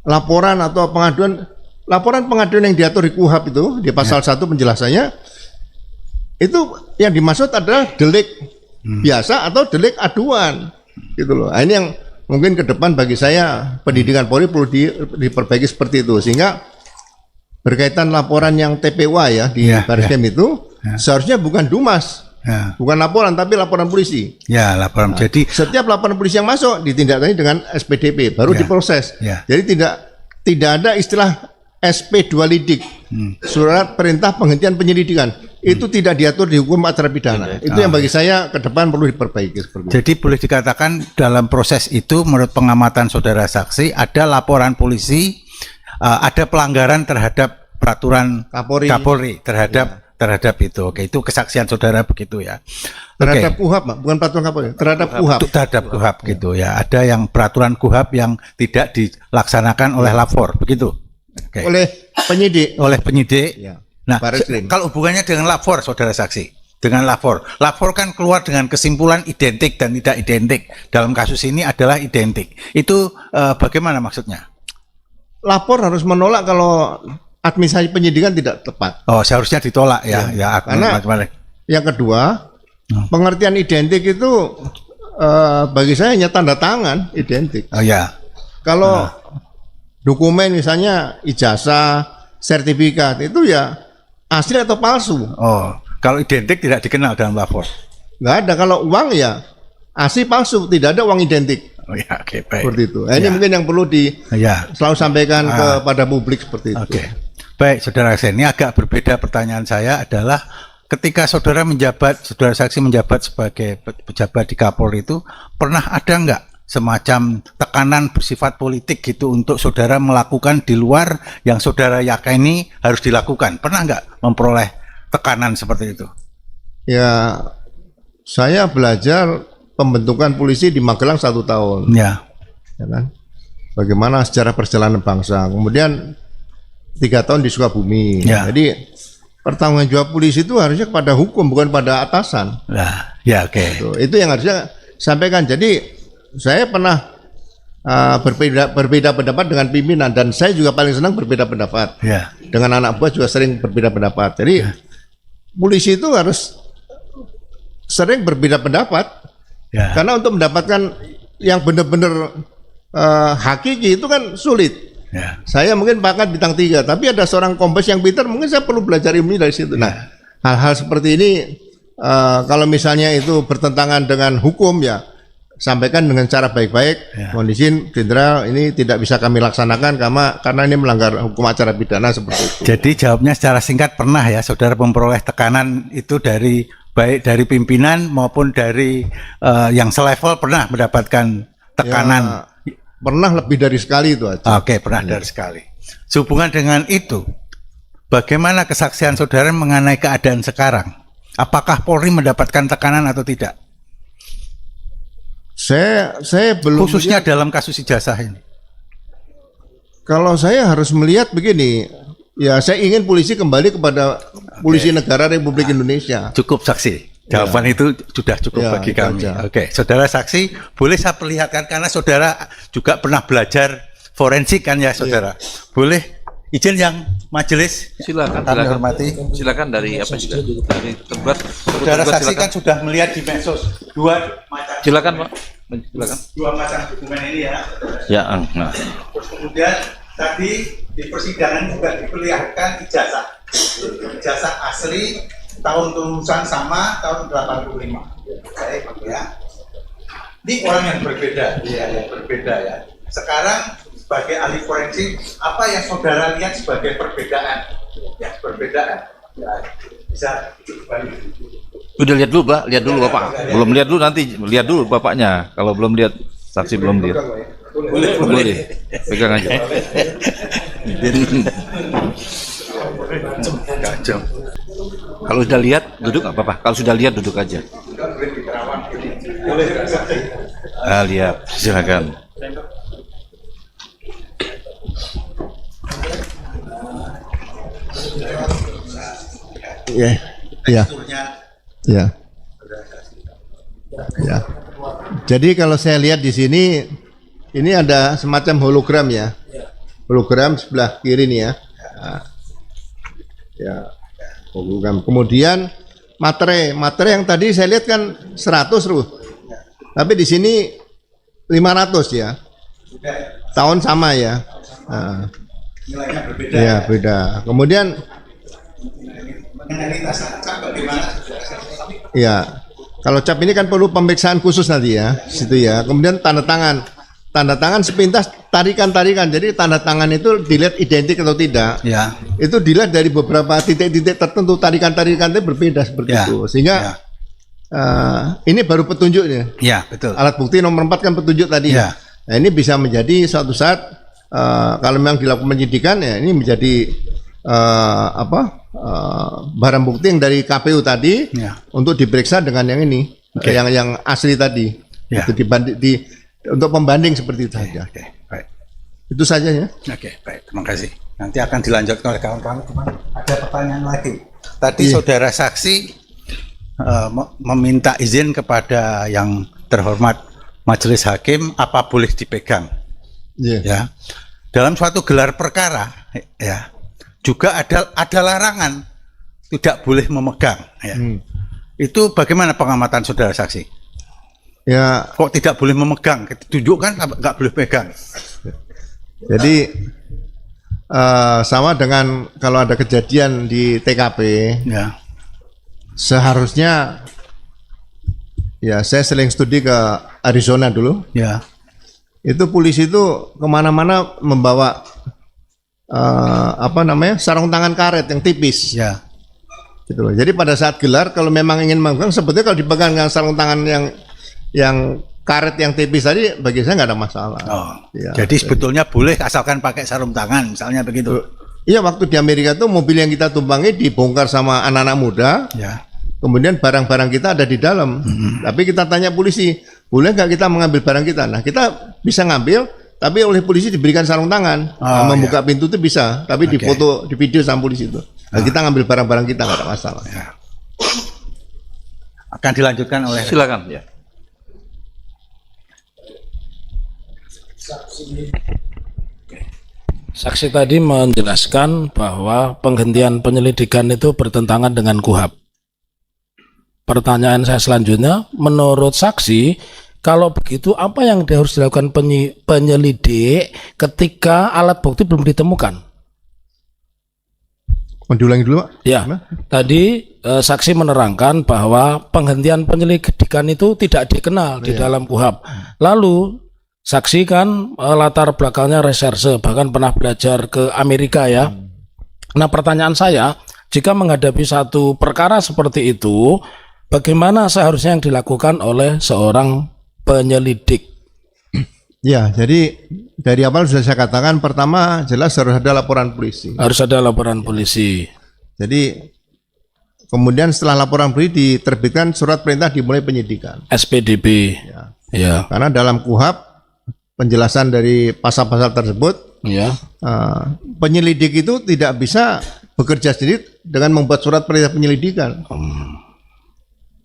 Laporan atau laporan pengaduan yang diatur di KUHP itu di pasal 1 penjelasannya itu yang dimaksud adalah delik biasa atau delik aduan gitu loh. Nah, ini yang mungkin ke depan bagi saya pendidikan Polri perlu diperbaiki seperti itu sehingga berkaitan laporan yang TPWA ya di Baris Krim itu seharusnya bukan dumas, bukan laporan tapi laporan polisi. Ya, laporan. Jadi Setiap laporan polisi yang masuk ditindaklanjuti dengan SPDP baru diproses. Jadi tidak ada istilah SP2 lidik, surat perintah penghentian penyelidikan. Itu tidak diatur di hukum acara pidana. Itu yang bagi saya ke depan perlu diperbaiki seperti itu. Jadi boleh dikatakan dalam proses itu menurut pengamatan saudara saksi ada laporan polisi, ada pelanggaran terhadap peraturan Kapolri terhadap itu. Oke, itu kesaksian saudara begitu ya. Terhadap KUHP, bukan peraturan Kapolri, terhadap KUHP. Terhadap KUHP gitu ya. Ada yang peraturan KUHP yang tidak dilaksanakan oleh Lapor begitu. Oke. Oleh penyidik. Ya. Nah, Baris Krim. kalau hubungannya dengan lapor, saudara saksi, dengan lapor kan keluar dengan kesimpulan identik dan tidak identik. Dalam kasus ini adalah identik. Itu bagaimana maksudnya? Lapor harus menolak kalau administrasi penyidikan tidak tepat. Oh, seharusnya ditolak ya. Karena yang kedua, pengertian identik itu bagi saya hanya tanda tangan identik. Oh ya. Kalau dokumen misalnya ijazah, sertifikat itu ya asli atau palsu. Oh, kalau identik tidak dikenal dalam lapor. Nggak ada. Kalau uang ya asli palsu, tidak ada uang identik. Oh ya, oke, baik. Seperti itu. Nah, ini mungkin yang perlu selalu sampaikan kepada publik seperti itu. Oke. Baik, saudara saksi, ini agak berbeda pertanyaan saya adalah ketika saudara saksi menjabat sebagai pejabat di Kapolri itu pernah ada nggak semacam tekanan bersifat politik gitu untuk saudara melakukan di luar yang saudara yakini harus dilakukan? Pernah nggak memperoleh tekanan seperti itu? Ya, saya belajar pembentukan polisi di Magelang 1 tahun. Ya. Ya kan? Bagaimana sejarah perjalanan bangsa. Kemudian 3 tahun di Sukabumi. Ya. Jadi pertanggung jawab polisi itu harusnya kepada hukum, bukan pada atasan. Nah, ya oke. Itu yang harusnya sampaikan. Jadi saya pernah berbeda pendapat dengan pimpinan, dan saya juga paling senang berbeda pendapat. Ya. Dengan anak buah juga sering berbeda pendapat. Jadi polisi itu harus sering berbeda pendapat. Ya. Karena untuk mendapatkan yang benar-benar hakiki itu kan sulit. Ya. Saya mungkin pangkat bintang 3, tapi ada seorang kombes yang pintar, mungkin saya perlu belajar ilmu dari situ. Nah, hal-hal seperti ini kalau misalnya itu bertentangan dengan hukum, ya sampaikan dengan cara baik-baik. Ya. Mohon izin, Jenderal, ini tidak bisa kami laksanakan karena ini melanggar hukum acara pidana seperti itu. Jadi jawabnya secara singkat, pernah ya saudara memperoleh tekanan itu dari baik dari pimpinan maupun dari yang selevel, pernah mendapatkan tekanan? Ya, pernah lebih dari sekali itu aja. Oke, pernah dari sekali. Sehubungan dengan itu, bagaimana kesaksian saudara mengenai keadaan sekarang? Apakah Polri mendapatkan tekanan atau tidak? Saya belum Khususnya melihat. dalam kasus ijazah ini. Kalau saya harus melihat begini, ya saya ingin polisi kembali kepada polisi negara Republik Indonesia. Cukup saksi. Jawaban itu sudah cukup Ya, bagi itu kami. aja. Oke, saudara saksi, boleh saya perlihatkan karena saudara juga pernah belajar forensik kan ya saudara. Boleh izin yang majelis? Silakan, Kami silakan. hormati. Silakan dari apa juga? Dari tergugat. Saudara Tergugat, saksi silakan. kan sudah melihat di medsos dua macam. Silakan, Pak. Silakan. Dua macam dokumen ini ya. Ya, nah. Terus kemudian tadi di persidangan juga diperlihatkan ijazah. Ijazah asli, tahun lulusan sama tahun 85. Baik, ya. Ini orang yang berbeda, ya, yang berbeda ya. Sekarang sebagai ahli forensik, apa yang saudara lihat sebagai perbedaan? Ya, perbedaan. Ya, bisa dibalik. Udah lihat dulu, Pak. Lihat dulu, Bapak. Belum lihat dulu, nanti lihat dulu Bapaknya. Kalau belum lihat, saksi belum lihat. Boleh. Pegang aja. Kacau. Kalau sudah lihat, duduk nggak apa-apa. Kalau sudah lihat, duduk aja. Lihat. Silakan. Ya, ya, ya, ya. Jadi kalau saya lihat di sini, ini ada semacam hologram ya, hologram sebelah kiri nih ya. Nah, ya, hologram. Kemudian materai yang tadi saya lihat kan 100 Ruh, tapi di sini 500 ya. Tahun sama ya. Nah, ya beda. Kemudian ya, kalau cap ini kan perlu pemeriksaan khusus nanti ya, situ ya. Kemudian tanda tangan sepintas tarikan. Jadi tanda tangan itu dilihat identik atau tidak. Ya. Itu dilihat dari beberapa titik-titik tertentu, tarikan-tarikan itu berbeda seperti Ya. itu. Sehingga ini baru petunjuknya. Ya, betul. Alat bukti nomor 4 kan petunjuk tadi. Ya. Nah, ini bisa menjadi suatu saat kalau memang dilakukan penyidikan ya, ini menjadi barang bukti yang dari KPU tadi Ya. untuk diperiksa dengan yang ini, Oke. yang asli tadi. Ya. Itu untuk pembanding seperti itu saja. Oke, baik. Itu saja ya. Oke, baik. Terima kasih. Nanti akan dilanjutkan oleh kawan-kawan. Ada pertanyaan lagi. Tadi Iya. saudara saksi meminta izin kepada yang terhormat majelis hakim apa boleh dipegang. Iya. Ya, dalam suatu gelar perkara ya juga ada larangan tidak boleh memegang ya. Itu bagaimana pengamatan saudara saksi? Ya, Kok tidak boleh memegang? Tunjukkan nggak boleh pegang. jadi sama dengan kalau ada kejadian di TKP, Ya. seharusnya ya saya sering studi ke Arizona dulu. Ya. Itu polisi itu kemana-mana membawa sarung tangan karet yang tipis. Ya. Gitu loh. Jadi pada saat gelar kalau memang ingin memegang, sebetulnya kalau dipegang dengan sarung tangan yang karet yang tipis tadi bagi saya nggak ada masalah. Oh, Ya, jadi sebetulnya boleh asalkan pakai sarung tangan, misalnya begitu. Iya, waktu di Amerika tuh mobil yang kita tumpangi dibongkar sama anak-anak muda, Ya. kemudian barang-barang kita ada di dalam. Tapi kita tanya polisi, boleh nggak kita mengambil barang kita? Nah, kita bisa ngambil, tapi oleh polisi diberikan sarung tangan. Oh, Membuka pintu itu bisa, tapi Oke. difoto, di video sama polisi itu. Nah, kita ngambil barang-barang kita nggak ada masalah. Akan dilanjutkan oleh Silakan ya. Saksi tadi menjelaskan bahwa penghentian penyelidikan itu bertentangan dengan KUHP. Pertanyaan saya selanjutnya, menurut saksi, kalau begitu apa yang harus dilakukan penyelidik ketika alat bukti belum ditemukan? Mau diulangi dulu, Pak? Ya, tadi saksi menerangkan bahwa penghentian penyelidikan itu tidak dikenal di dalam KUHP. Lalu saksi kan latar belakangnya reserse, bahkan pernah belajar ke Amerika ya. Nah, pertanyaan saya, jika menghadapi satu perkara seperti itu, bagaimana seharusnya yang dilakukan oleh seorang penyelidik? Ya, jadi dari awal sudah saya katakan, pertama jelas harus ada laporan polisi. Harus ada laporan polisi. Jadi kemudian setelah laporan polisi diterbitkan surat perintah dimulai penyidikan. SPDB. Ya. Karena dalam KUHP penjelasan dari pasal-pasal tersebut, Ya. penyelidik itu tidak bisa bekerja sendiri dengan membuat surat perintah penyelidikan.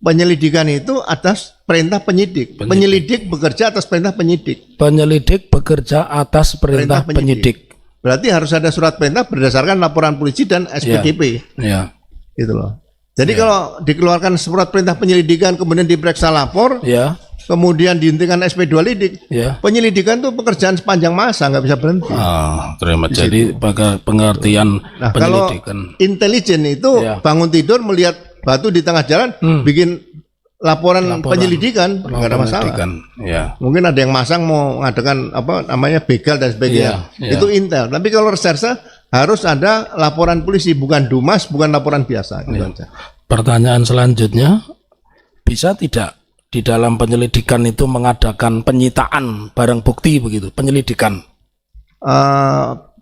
Penyelidikan itu atas perintah penyidik. Penyelidik bekerja atas perintah penyidik. Penyelidik bekerja atas perintah penyidik. Berarti harus ada surat perintah berdasarkan laporan polisi dan SPDP. Ya. Gitu loh. Jadi kalau dikeluarkan surat perintah penyelidikan kemudian diperiksa lapor, Ya. kemudian dihentikan SP2 lidik, Ya. penyelidikan itu pekerjaan sepanjang masa, nggak bisa berhenti. Terima. Jadi pengertian Nah, kalau penyelidikan. intelijen itu Ya. bangun tidur melihat batu di tengah jalan, bikin laporan penyelidikan, nggak ada masalah. Penyelidikan. Ya. Mungkin ada yang masang mau mengadakan apa namanya begal dan sebagainya. Iya, iya. Itu intel. Tapi kalau reserse harus ada laporan polisi, bukan dumas, bukan laporan biasa. Gitu aja. Pertanyaan selanjutnya, bisa tidak di dalam penyelidikan itu mengadakan penyitaan barang bukti begitu? Penyelidikan.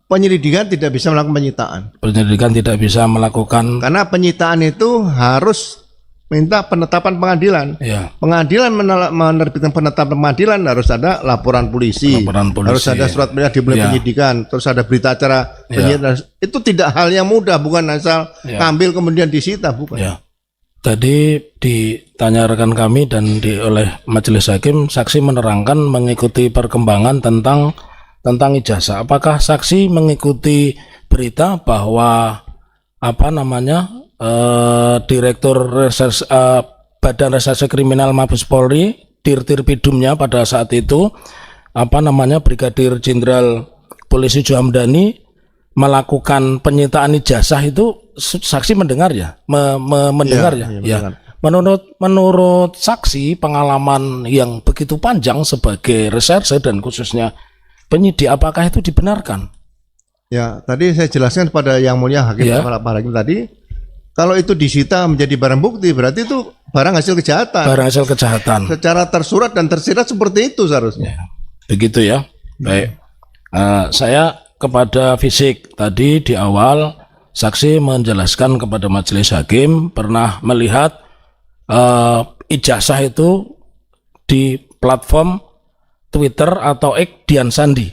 Penyelidikan tidak bisa melakukan penyitaan. Penyelidikan tidak bisa melakukan. Karena penyitaan itu harus minta penetapan pengadilan. Ya. Pengadilan menerbitkan penetapan pengadilan harus ada laporan polisi, Laporan polisi, harus ada surat perintah dimulai ya. penyidikan, terus ada berita acara penyidikan. Itu tidak hal yang mudah, bukan asal ngambil kemudian disita, bukan. Ya. Tadi ditanya rekan kami dan oleh majelis hakim, saksi menerangkan mengikuti perkembangan tentang ijazah. Apakah saksi mengikuti berita bahwa Direktur Badan Reserse Kriminal Mabes Polri, Dirtirpidumnya pada saat itu Brigadir Jenderal Polisi Juhamdani melakukan penyitaan ijazah itu, saksi mendengar ya, mendengar ya. Menurut saksi, pengalaman yang begitu panjang sebagai reserse dan khususnya penyidik, apakah itu dibenarkan? Ya, tadi saya jelaskan kepada Yang Mulia Hakim Kepala Hakim tadi, kalau itu disita menjadi barang bukti, berarti itu barang hasil kejahatan. Barang hasil kejahatan. Secara tersurat dan tersirat seperti itu seharusnya. Ya, begitu ya. Baik. Saya kepada fisik tadi di awal, saksi menjelaskan kepada majelis hakim pernah melihat ijazah itu di platform Twitter atau X Dian Sandi.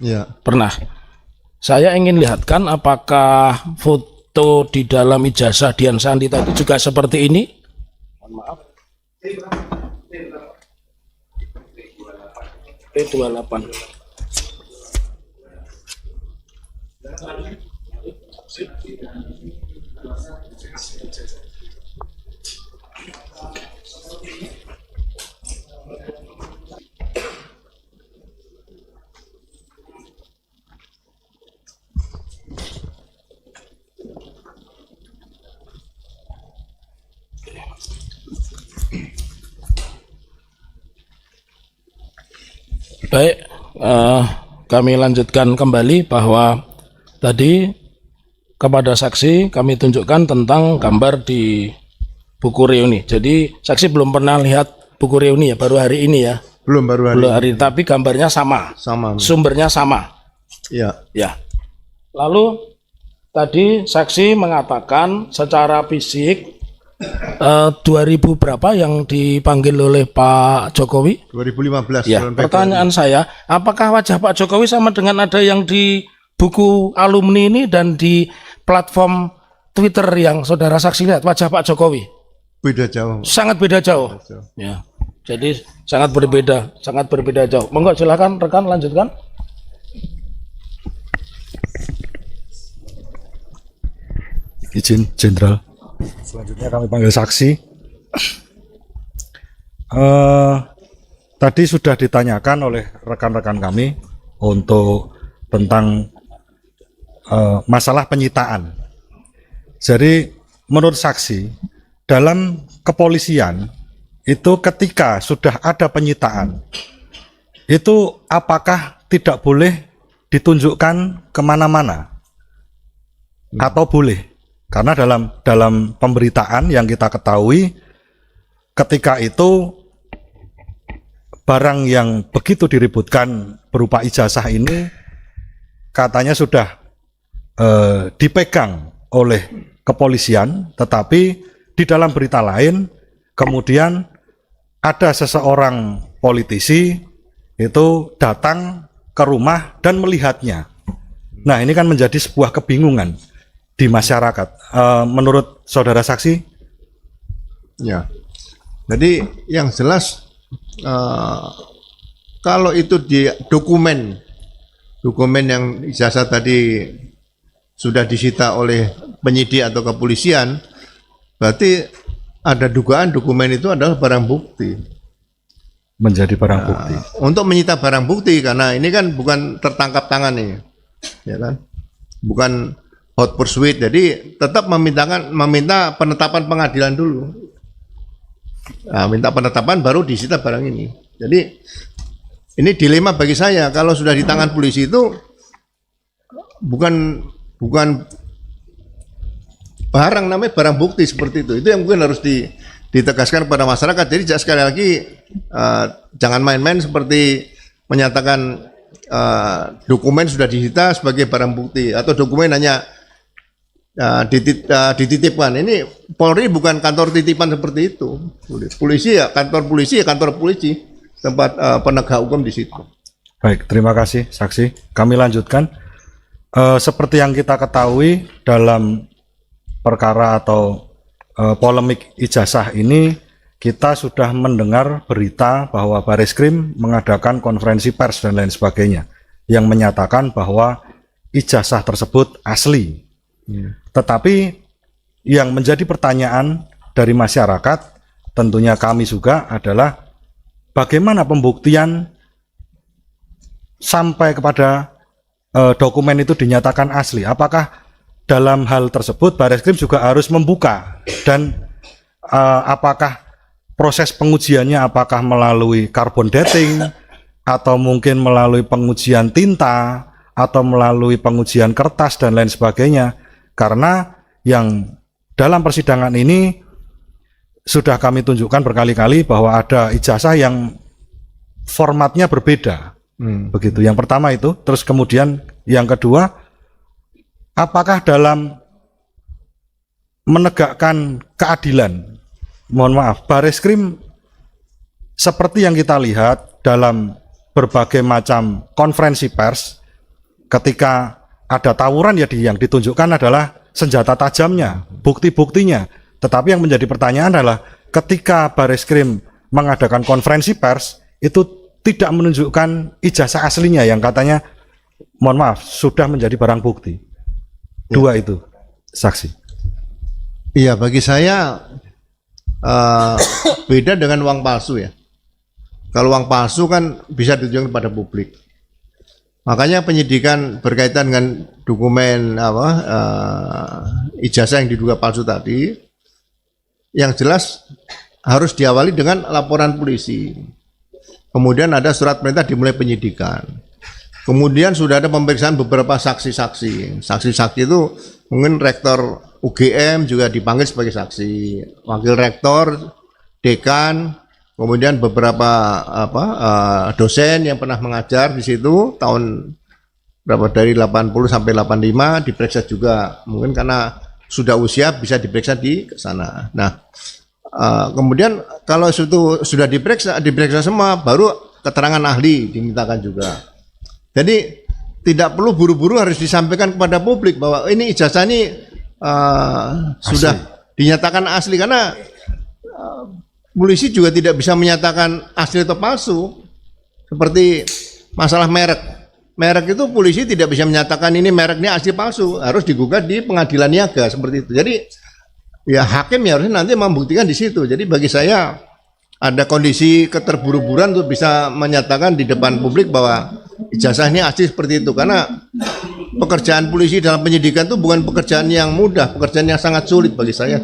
Ya. Pernah. Saya ingin lihatkan apakah foto di dalam ijazah Dian Sandi tadi juga seperti ini. Mohon maaf. P28. Baik, kami lanjutkan kembali bahwa tadi kepada saksi kami tunjukkan tentang gambar di buku reuni. Jadi saksi belum pernah lihat buku reuni ya, baru hari ini ya. Belum, baru hari. Belum hari ini, tapi gambarnya sama, Sama. sumbernya sama. Ya. Ya. Lalu tadi saksi mengatakan secara fisik 2000 berapa yang dipanggil oleh Pak Jokowi? 2015. Ya. bulan Pertanyaan saya, apakah wajah Pak Jokowi sama dengan ada yang di buku alumni ini dan di platform Twitter yang saudara saksi lihat wajah Pak Jokowi? Beda jauh. Sangat beda jauh. Ya. Jadi sangat berbeda jauh. Monggo silakan rekan lanjutkan. Izin Jenderal. Selanjutnya kami panggil saksi. Tadi sudah ditanyakan oleh rekan-rekan kami untuk tentang masalah penyitaan. Jadi menurut saksi dalam kepolisian itu ketika sudah ada penyitaan itu apakah tidak boleh ditunjukkan kemana-mana atau boleh? Karena dalam pemberitaan yang kita ketahui ketika itu barang yang begitu diributkan berupa ijazah ini katanya sudah dipegang oleh kepolisian, tetapi di dalam berita lain kemudian ada seseorang politisi itu datang ke rumah dan melihatnya. Nah, ini kan menjadi sebuah kebingungan di masyarakat. Menurut saudara saksi? Ya. Jadi yang jelas kalau itu di dokumen yang ijazah tadi sudah disita oleh penyidik atau kepolisian, berarti ada dugaan dokumen itu adalah barang bukti. Menjadi barang bukti. Untuk menyita barang bukti, karena ini kan bukan tertangkap tangan nih, ya kan? Bukan hot pursuit, jadi tetap meminta penetapan pengadilan dulu. Nah, minta penetapan baru disita barang ini. Jadi ini dilema bagi saya, kalau sudah di tangan polisi itu bukan barang, namanya barang bukti seperti itu. Itu yang mungkin harus ditegaskan kepada masyarakat. Jadi sekali lagi jangan main-main seperti menyatakan dokumen sudah disita sebagai barang bukti atau dokumen hanya dititipkan. Ini Polri bukan kantor titipan seperti itu. Polisi ya kantor polisi, tempat penegak hukum di situ. Baik, terima kasih saksi. Kami lanjutkan. Seperti yang kita ketahui dalam perkara atau polemik ijazah ini, kita sudah mendengar berita bahwa Bareskrim mengadakan konferensi pers dan lain sebagainya yang menyatakan bahwa ijazah tersebut asli. Tetapi yang menjadi pertanyaan dari masyarakat, tentunya kami juga, adalah bagaimana pembuktian sampai kepada dokumen itu dinyatakan asli. Apakah dalam hal tersebut Bareskrim juga harus membuka, dan apakah proses pengujiannya apakah melalui carbon dating atau mungkin melalui pengujian tinta atau melalui pengujian kertas dan lain sebagainya. Karena yang dalam persidangan ini sudah kami tunjukkan berkali-kali bahwa ada ijazah yang formatnya berbeda. Begitu. Yang pertama itu, terus kemudian yang kedua, apakah dalam menegakkan keadilan, mohon maaf, Bareskrim seperti yang kita lihat dalam berbagai macam konferensi pers, ketika ada tawuran ya yang ditunjukkan adalah senjata tajamnya, bukti-buktinya. Tetapi yang menjadi pertanyaan adalah ketika Bareskrim mengadakan konferensi pers itu tidak menunjukkan ijazah aslinya yang katanya, mohon maaf, sudah menjadi barang bukti. Dua itu, saksi. Iya, bagi saya beda dengan uang palsu ya. Kalau uang palsu kan bisa ditunjukkan kepada publik. Makanya penyidikan berkaitan dengan dokumen ijazah yang diduga palsu tadi, yang jelas harus diawali dengan laporan polisi. Kemudian ada surat perintah dimulai penyidikan. Kemudian sudah ada pemeriksaan beberapa saksi-saksi. Saksi-saksi itu mungkin rektor UGM juga dipanggil sebagai saksi, wakil rektor, dekan, kemudian beberapa dosen yang pernah mengajar di situ tahun berapa dari 80 sampai 85 diperiksa juga, mungkin karena sudah usia bisa diperiksa di sana. Nah, kemudian kalau itu sudah diperiksa semua, baru keterangan ahli dimintakan juga. Jadi tidak perlu buru-buru harus disampaikan kepada publik bahwa ini ijazah ini sudah dinyatakan asli, karena polisi juga tidak bisa menyatakan asli atau palsu. Seperti masalah merek itu polisi tidak bisa menyatakan ini mereknya asli palsu, harus digugat di pengadilan niaga seperti itu. Jadi ya hakim ya harusnya nanti membuktikan di situ. Jadi bagi saya ada kondisi keterburu-buruan untuk bisa menyatakan di depan publik bahwa ijazah ini asli seperti itu, karena pekerjaan polisi dalam penyidikan itu bukan pekerjaan yang mudah, pekerjaan yang sangat sulit bagi saya.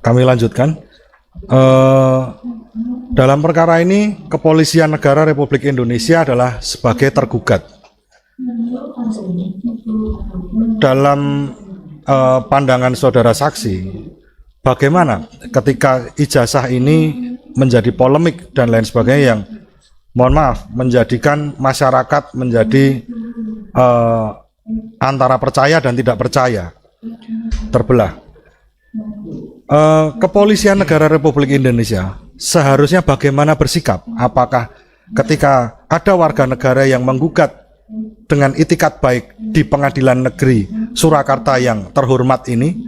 Kami lanjutkan. Dalam perkara ini, Kepolisian Negara Republik Indonesia adalah sebagai tergugat. Dalam pandangan saudara saksi, bagaimana ketika ijazah ini menjadi polemik dan lain sebagainya yang mohon maaf menjadikan masyarakat menjadi antara percaya dan tidak percaya, terbelah. Kepolisian Negara Republik Indonesia seharusnya bagaimana bersikap? Apakah ketika ada warga negara yang menggugat dengan itikat baik di Pengadilan Negeri Surakarta yang terhormat ini,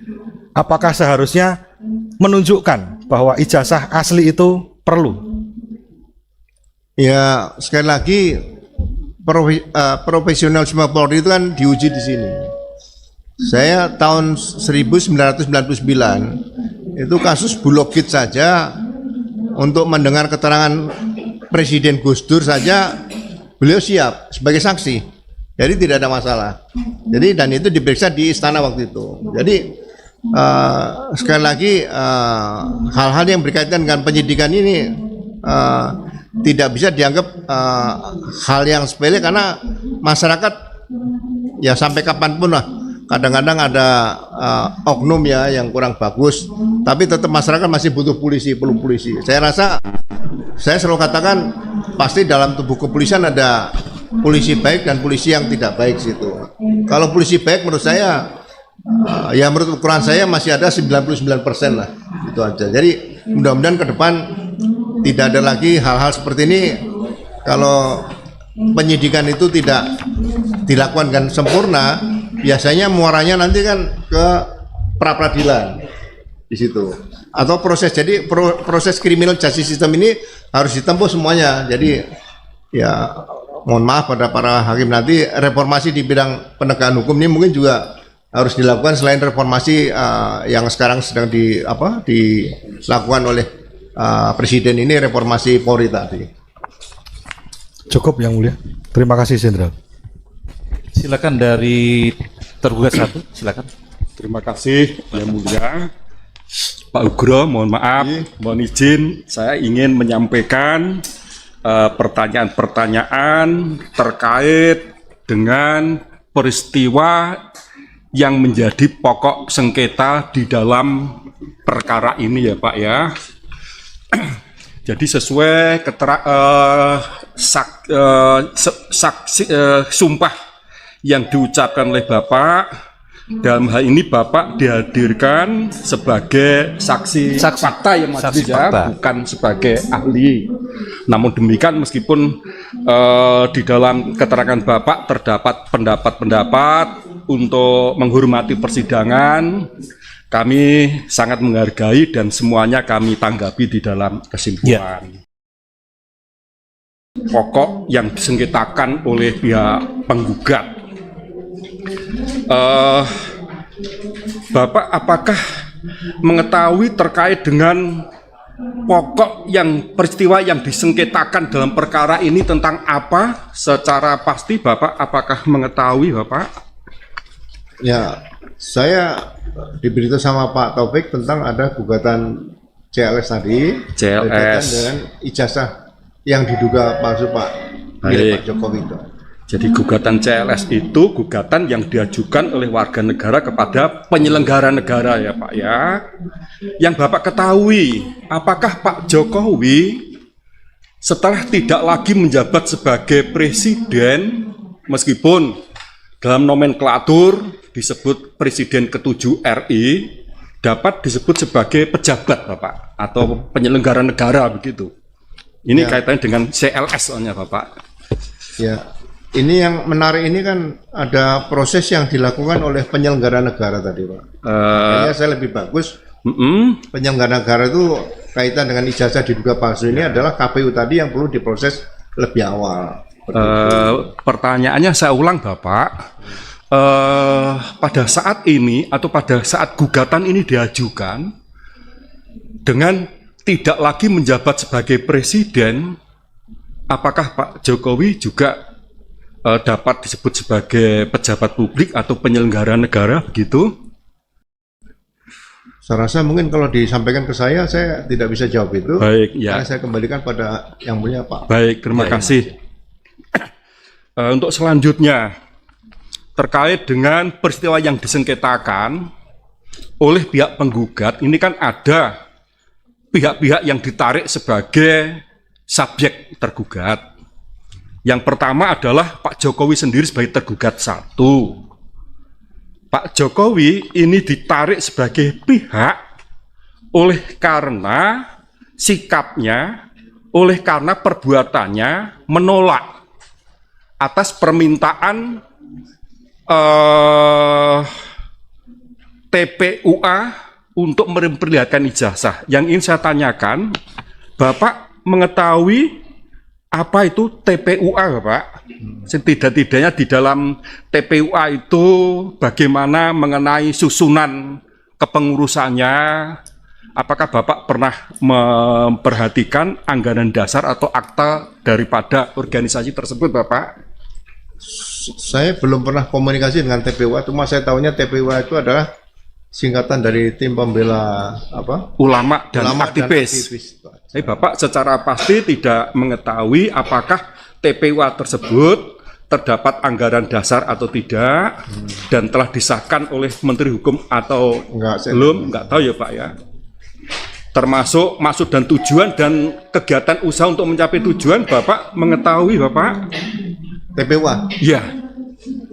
apakah seharusnya menunjukkan bahwa ijazah asli itu perlu? Ya, sekali lagi profesionalisme Polri itu kan diuji di sini. Saya tahun 1999 itu kasus Bulogit saja, untuk mendengar keterangan Presiden Gus Dur saja beliau siap sebagai saksi. Jadi tidak ada masalah. Jadi dan itu diperiksa di istana waktu itu. Jadi sekali lagi hal-hal yang berkaitan dengan penyidikan ini tidak bisa dianggap hal yang sepele, karena masyarakat ya sampai kapanpun lah kadang-kadang ada oknum ya yang kurang bagus, tapi tetap masyarakat masih butuh polisi, perlu polisi. Saya rasa, saya selalu katakan pasti dalam tubuh kepolisian ada polisi baik dan polisi yang tidak baik situ. Kalau polisi baik menurut saya ya menurut ukuran saya masih ada 99% lah, itu aja. Jadi mudah-mudahan ke depan tidak ada lagi hal-hal seperti ini. Kalau penyidikan itu tidak dilakukan dengan sempurna, biasanya muaranya nanti kan ke pra-peradilan di situ, atau proses. Jadi proses criminal justice system ini harus ditempuh semuanya. Jadi ya mohon maaf pada para hakim nanti, reformasi di bidang penegakan hukum ini mungkin juga harus dilakukan selain reformasi yang sekarang sedang dilakukan oleh Presiden ini, reformasi Polri tadi. Cukup Yang Mulia. Terima kasih Jenderal. Silakan dari tergugat satu, silakan. Terima kasih Yang Mulia. Pak Ugro, mohon maaf, mohon izin, saya ingin menyampaikan pertanyaan-pertanyaan terkait dengan peristiwa yang menjadi pokok sengketa di dalam perkara ini ya Pak ya. Jadi sesuai sumpah yang diucapkan oleh Bapak, dalam hal ini Bapak dihadirkan sebagai saksi fakta yang majelis ya, bukan sebagai ahli. Namun demikian meskipun di dalam keterangan Bapak terdapat pendapat-pendapat untuk menghormati persidangan, kami sangat menghargai dan semuanya kami tanggapi di dalam kesimpulan. Pokok yang disengketakan oleh pihak penggugat. Bapak apakah mengetahui terkait dengan pokok yang peristiwa yang disengketakan dalam perkara ini tentang apa secara pasti? Bapak apakah mengetahui Bapak? Ya, saya diberitahu sama Pak Taufik tentang ada gugatan CLS tadi, berkaitan dengan ijazah yang diduga palsu Pak milik Pak Jokowi itu. Jadi gugatan CLS itu gugatan yang diajukan oleh warga negara kepada penyelenggara negara ya Pak ya. Yang Bapak ketahui, apakah Pak Jokowi setelah tidak lagi menjabat sebagai presiden, meskipun dalam nomenklatur disebut Presiden ke-7 RI, dapat disebut sebagai pejabat Bapak atau penyelenggara negara begitu. Ini kaitannya dengan CLS soalnya Bapak. Ya, ini yang menarik ini kan ada proses yang dilakukan oleh penyelenggara negara tadi Pak. Kayaknya saya lebih bagus. Penyelenggara negara itu kaitan dengan ijazah diduga palsu ini adalah KPU tadi yang perlu diproses lebih awal. Pertanyaannya saya ulang Bapak. Pada saat ini atau pada saat gugatan ini diajukan dengan tidak lagi menjabat sebagai presiden, apakah Pak Jokowi juga dapat disebut sebagai pejabat publik atau penyelenggara negara begitu? Saya rasa mungkin kalau disampaikan ke saya tidak bisa jawab itu. Baik, ya. Karena saya kembalikan pada yang mulia Pak. Baik, terima kasih. Untuk selanjutnya, terkait dengan peristiwa yang disengketakan oleh pihak penggugat, ini kan ada pihak-pihak yang ditarik sebagai subjek tergugat. Yang pertama adalah Pak Jokowi sendiri sebagai tergugat 1. Pak Jokowi ini ditarik sebagai pihak oleh karena sikapnya, oleh karena perbuatannya menolak atas permintaan TPUA untuk memperlihatkan ijazah. Yang ingin saya tanyakan, Bapak mengetahui apa itu TPUA, Bapak? Setidak-tidaknya di dalam TPUA itu bagaimana mengenai susunan kepengurusannya? Apakah Bapak pernah memperhatikan anggaran dasar atau akta daripada organisasi tersebut, Bapak? Saya belum pernah komunikasi dengan TPUA, cuma saya tahunya TPUA itu adalah singkatan dari tim pembela ulama dan aktivis. Tapi Bapak secara pasti tidak mengetahui apakah TPUA tersebut terdapat anggaran dasar atau tidak dan telah disahkan oleh Menteri Hukum atau belum, nggak tahu ya Pak ya. Termasuk maksud dan tujuan dan kegiatan usaha untuk mencapai tujuan Bapak mengetahui Bapak? TPUA? Iya.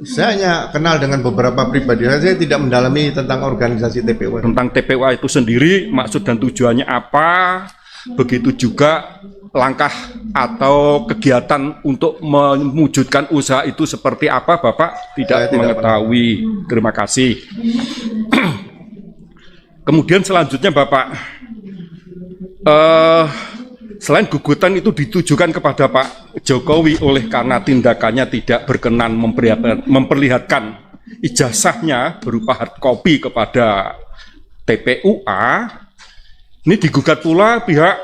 Saya hanya kenal dengan beberapa pribadi, saya tidak mendalami tentang organisasi TPUA. Tentang TPUA itu sendiri, maksud dan tujuannya apa, begitu juga langkah atau kegiatan untuk mewujudkan usaha itu seperti apa, Bapak tidak mengetahui. Terima kasih. Kemudian selanjutnya Bapak, selain gugatan itu ditujukan kepada Pak Jokowi oleh karena tindakannya tidak berkenan memperlihatkan ijazahnya berupa hard copy kepada TPUA, ini digugat pula pihak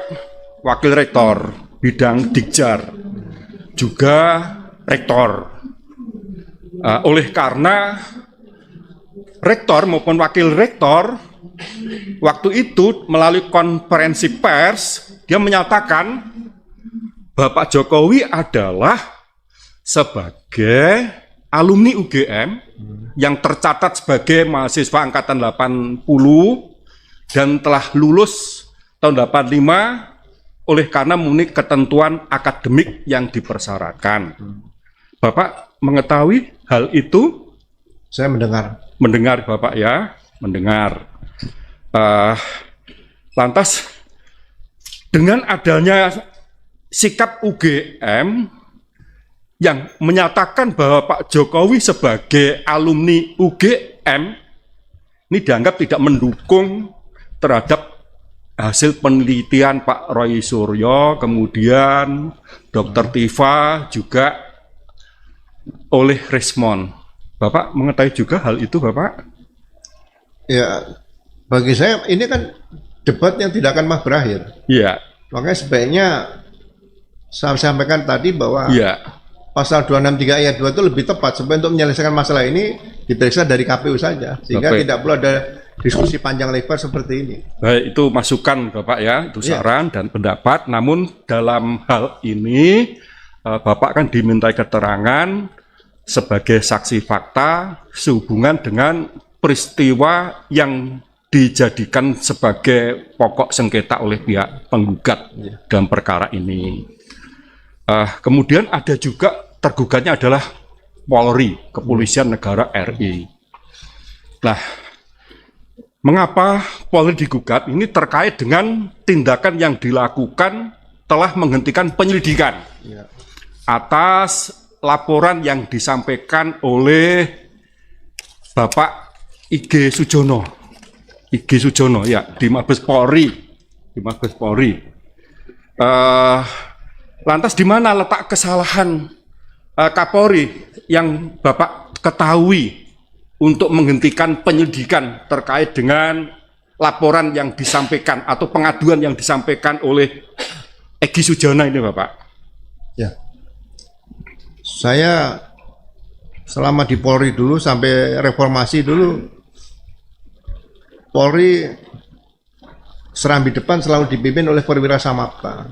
Wakil Rektor Bidang Dikjar, juga Rektor. Oleh karena Rektor maupun Wakil Rektor waktu itu melalui konferensi pers, dia menyatakan Bapak Jokowi adalah sebagai alumni UGM yang tercatat sebagai mahasiswa angkatan 80 dan telah lulus tahun 85 oleh karena memenuhi ketentuan akademik yang dipersyaratkan. Bapak mengetahui hal itu? Saya mendengar. Mendengar Bapak ya, mendengar. Lantas dengan adanya sikap UGM yang menyatakan bahwa Pak Jokowi sebagai alumni UGM ini dianggap tidak mendukung terhadap hasil penelitian Pak Roy Suryo, kemudian Dr. Tifa juga oleh Rismond. Bapak mengetahui juga hal itu, Bapak? Ya, bagi saya ini kan debat yang tidak akan berakhir. Iya. Makanya sebaiknya saya sampaikan tadi bahwa pasal 263 ayat 2 itu lebih tepat supaya untuk menyelesaikan masalah ini diperiksa dari KPU saja, sehingga tidak perlu ada diskusi panjang lebar seperti ini. Baik, itu masukan Bapak ya, itu saran dan pendapat. Namun dalam hal ini Bapak kan dimintai keterangan sebagai saksi fakta sehubungan dengan peristiwa yang dijadikan sebagai pokok sengketa oleh pihak penggugat dalam perkara ini. Kemudian ada juga tergugatnya adalah Polri, Kepolisian Negara RI. Nah, mengapa Polri digugat? Ini terkait dengan tindakan yang dilakukan telah menghentikan penyelidikan atas laporan yang disampaikan oleh Bapak IG Sujono ya di Mabes Polri. Lantas di mana letak kesalahan Kapolri yang Bapak ketahui untuk menghentikan penyelidikan terkait dengan laporan yang disampaikan atau pengaduan yang disampaikan oleh Egy Sujana ini, Bapak? Ya, saya selama di Polri dulu sampai reformasi dulu, Polri serambi depan selalu dipimpin oleh perwira samapta.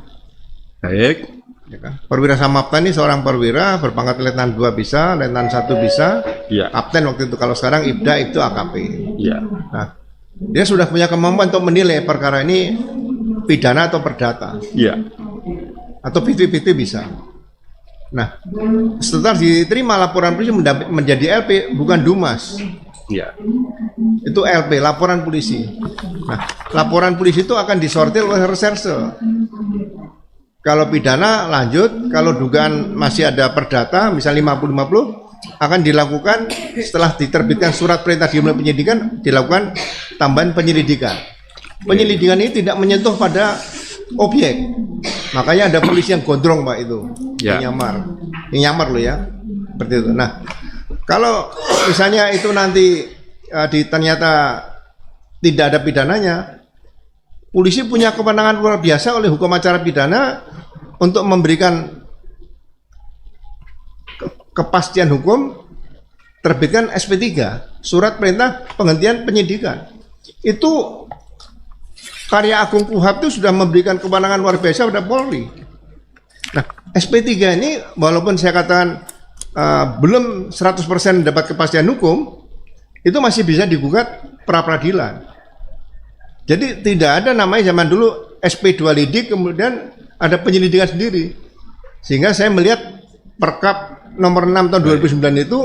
Baik. Ya kan? Perwira samapta ini seorang perwira berpangkat letnan 2 bisa, letnan 1 bisa, Ya. kapten waktu itu. Kalau sekarang Ibda itu AKP. Ya. Nah, dia sudah punya kemampuan untuk menilai perkara ini pidana atau perdata, Ya. atau 50-50 bisa. Nah, setelah diterima laporan polisi menjadi LP, bukan Dumas. Ya. Itu LP, laporan polisi. Nah, laporan polisi itu akan disortir oleh reserse. Kalau pidana lanjut, kalau dugaan masih ada perdata, misalnya 50-50, akan dilakukan setelah diterbitkan surat perintah dimulai penyidikan, dilakukan tambahan penyelidikan. Penyelidikan ini tidak menyentuh pada objek. Makanya ada polisi yang gondrong, Pak, itu. Ya. Yang nyamar loh ya. Seperti itu. Nah, kalau misalnya itu nanti ternyata tidak ada pidananya, polisi punya kewenangan luar biasa oleh hukum acara pidana untuk memberikan kepastian hukum, terbitkan SP3, surat perintah penghentian penyidikan. Itu Karya Agung KUHAP itu sudah memberikan kewenangan luar biasa pada Polri. Nah, SP3 ini walaupun saya katakan belum 100% dapat kepastian hukum, itu masih bisa digugat pra peradilan. Jadi tidak ada namanya zaman dulu SP2 lidik kemudian ada penyelidikan sendiri. Sehingga saya melihat Perkap nomor 6 tahun 2009 itu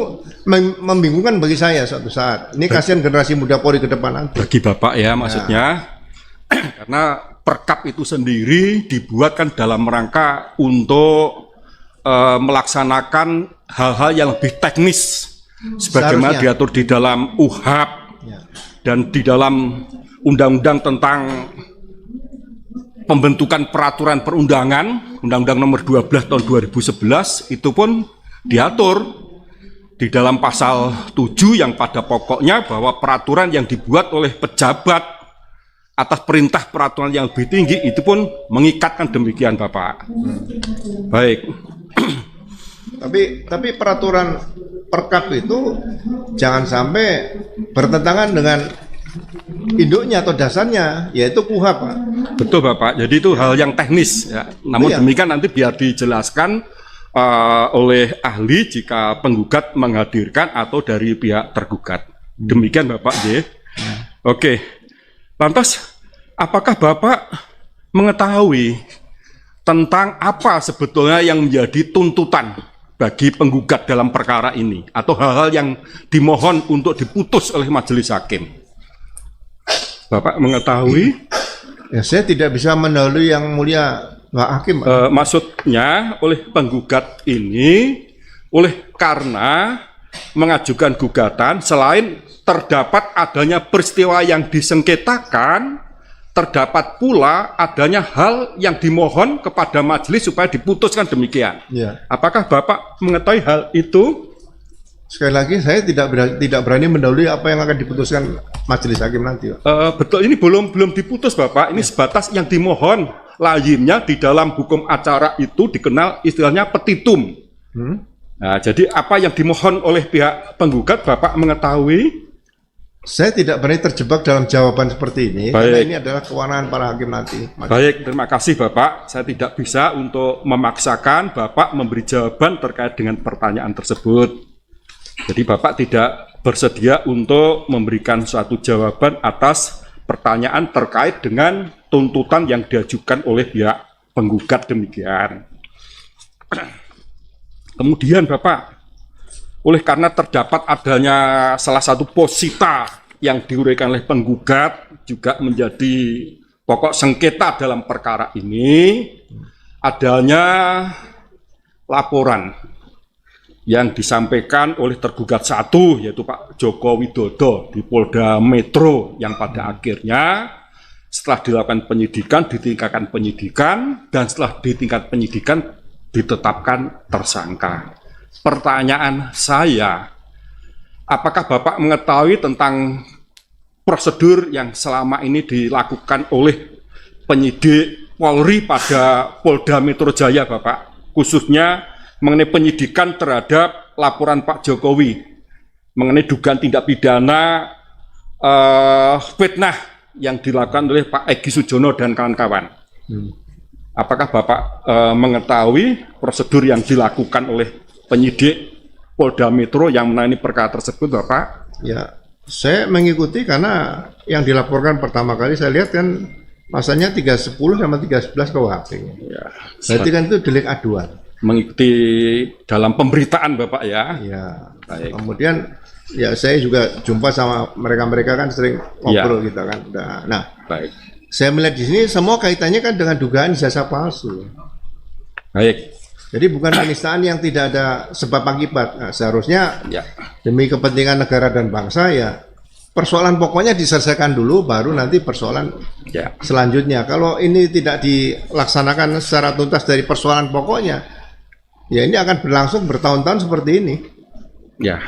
membingungkan bagi saya suatu saat. Ini kasihan generasi muda Polri ke depan nanti. Bagi Bapak ya maksudnya, karena Perkap itu sendiri dibuatkan dalam rangka untuk melaksanakan hal-hal yang lebih teknis sebagaimana Seharusnya. diatur di dalam UHAP dan di dalam Undang-Undang tentang pembentukan peraturan perundangan, Undang-Undang nomor 12 tahun 2011, itu pun diatur di dalam pasal 7 yang pada pokoknya bahwa peraturan yang dibuat oleh pejabat atas perintah peraturan yang lebih tinggi itu pun mengikatkan demikian, Bapak. Baik. Tapi peraturan Perkap itu jangan sampai bertentangan dengan induknya atau dasarnya, yaitu KUHAP, Pak. Betul, Bapak. Jadi itu hal yang teknis ya. Namun Iya. demikian nanti biar dijelaskan oleh ahli jika penggugat menghadirkan atau dari pihak tergugat. Demikian, Bapak J. Oke. Lantas apakah Bapak mengetahui tentang apa sebetulnya yang menjadi tuntutan bagi penggugat dalam perkara ini atau hal-hal yang dimohon untuk diputus oleh majelis hakim? Bapak mengetahui? Ya, saya tidak bisa mendahului yang mulia Pak Hakim, Pak. Maksudnya oleh penggugat ini karena mengajukan gugatan selain terdapat adanya peristiwa yang disengketakan, terdapat pula adanya hal yang dimohon kepada majelis supaya diputuskan demikian. Ya. Apakah Bapak mengetahui hal itu? Sekali lagi saya tidak berani mendahului apa yang akan diputuskan majelis hakim nanti, Pak. Betul, ini belum diputus, Bapak. Ini sebatas yang dimohon. Lazimnya di dalam hukum acara itu dikenal istilahnya petitum. Nah, jadi apa yang dimohon oleh pihak penggugat, Bapak mengetahui? Saya tidak berani terjebak dalam jawaban seperti ini, Baik. karena ini adalah kewenangan para hakim nanti. Baik, terima kasih Bapak. Saya tidak bisa untuk memaksakan Bapak memberi jawaban terkait dengan pertanyaan tersebut. Jadi Bapak tidak bersedia untuk memberikan suatu jawaban atas pertanyaan terkait dengan tuntutan yang diajukan oleh pihak penggugat demikian. Kemudian Bapak, oleh karena terdapat adanya salah satu posita yang diuraikan oleh penggugat juga menjadi pokok sengketa dalam perkara ini, adanya laporan yang disampaikan oleh tergugat satu, yaitu Pak Joko Widodo di Polda Metro, yang pada akhirnya setelah dilakukan penyidikan, ditingkatkan penyidikan, dan setelah ditingkat penyidikan ditetapkan tersangka. Pertanyaan saya, apakah Bapak mengetahui tentang prosedur yang selama ini dilakukan oleh penyidik Polri pada Polda Metro Jaya, Bapak? Khususnya mengenai penyidikan terhadap laporan Pak Jokowi mengenai dugaan tindak pidana fitnah yang dilakukan oleh Pak Egy Sujana dan kawan-kawan. Apakah Bapak mengetahui prosedur yang dilakukan oleh penyidik Polda Metro yang menangani perkara tersebut, Bapak? Ya, saya mengikuti karena yang dilaporkan pertama kali saya lihat kan pasalnya 310 sama 311 KUHP. Ya, Berarti kan itu delik aduan. mengikuti dalam pemberitaan Bapak ya. Ya. Baik. Kemudian ya saya juga jumpa sama mereka-mereka kan sering ngobrol kita kan. Nah, Baik. saya melihat di sini semua kaitannya kan dengan dugaan ijazah palsu. Baik. Jadi bukan penistaan yang tidak ada sebab akibat. Nah, seharusnya Ya. demi kepentingan negara dan bangsa ya persoalan pokoknya diselesaikan dulu, baru nanti persoalan Ya. selanjutnya. Kalau ini tidak dilaksanakan secara tuntas dari persoalan pokoknya, ya ini akan berlangsung bertahun-tahun seperti ini. Ya.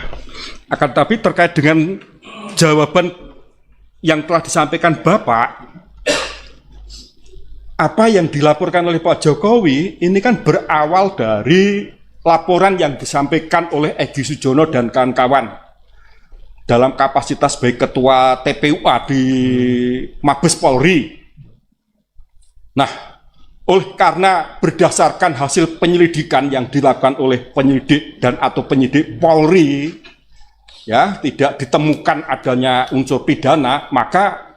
Akan tapi terkait dengan jawaban yang telah disampaikan Bapak, apa yang dilaporkan oleh Pak Jokowi ini kan berawal dari laporan yang disampaikan oleh Egy Sujana dan kawan-kawan dalam kapasitas sebagai ketua TPUA di Mabes Polri. Nah, oleh karena berdasarkan hasil penyelidikan yang dilakukan oleh penyidik dan atau penyidik Polri, ya tidak ditemukan adanya unsur pidana, maka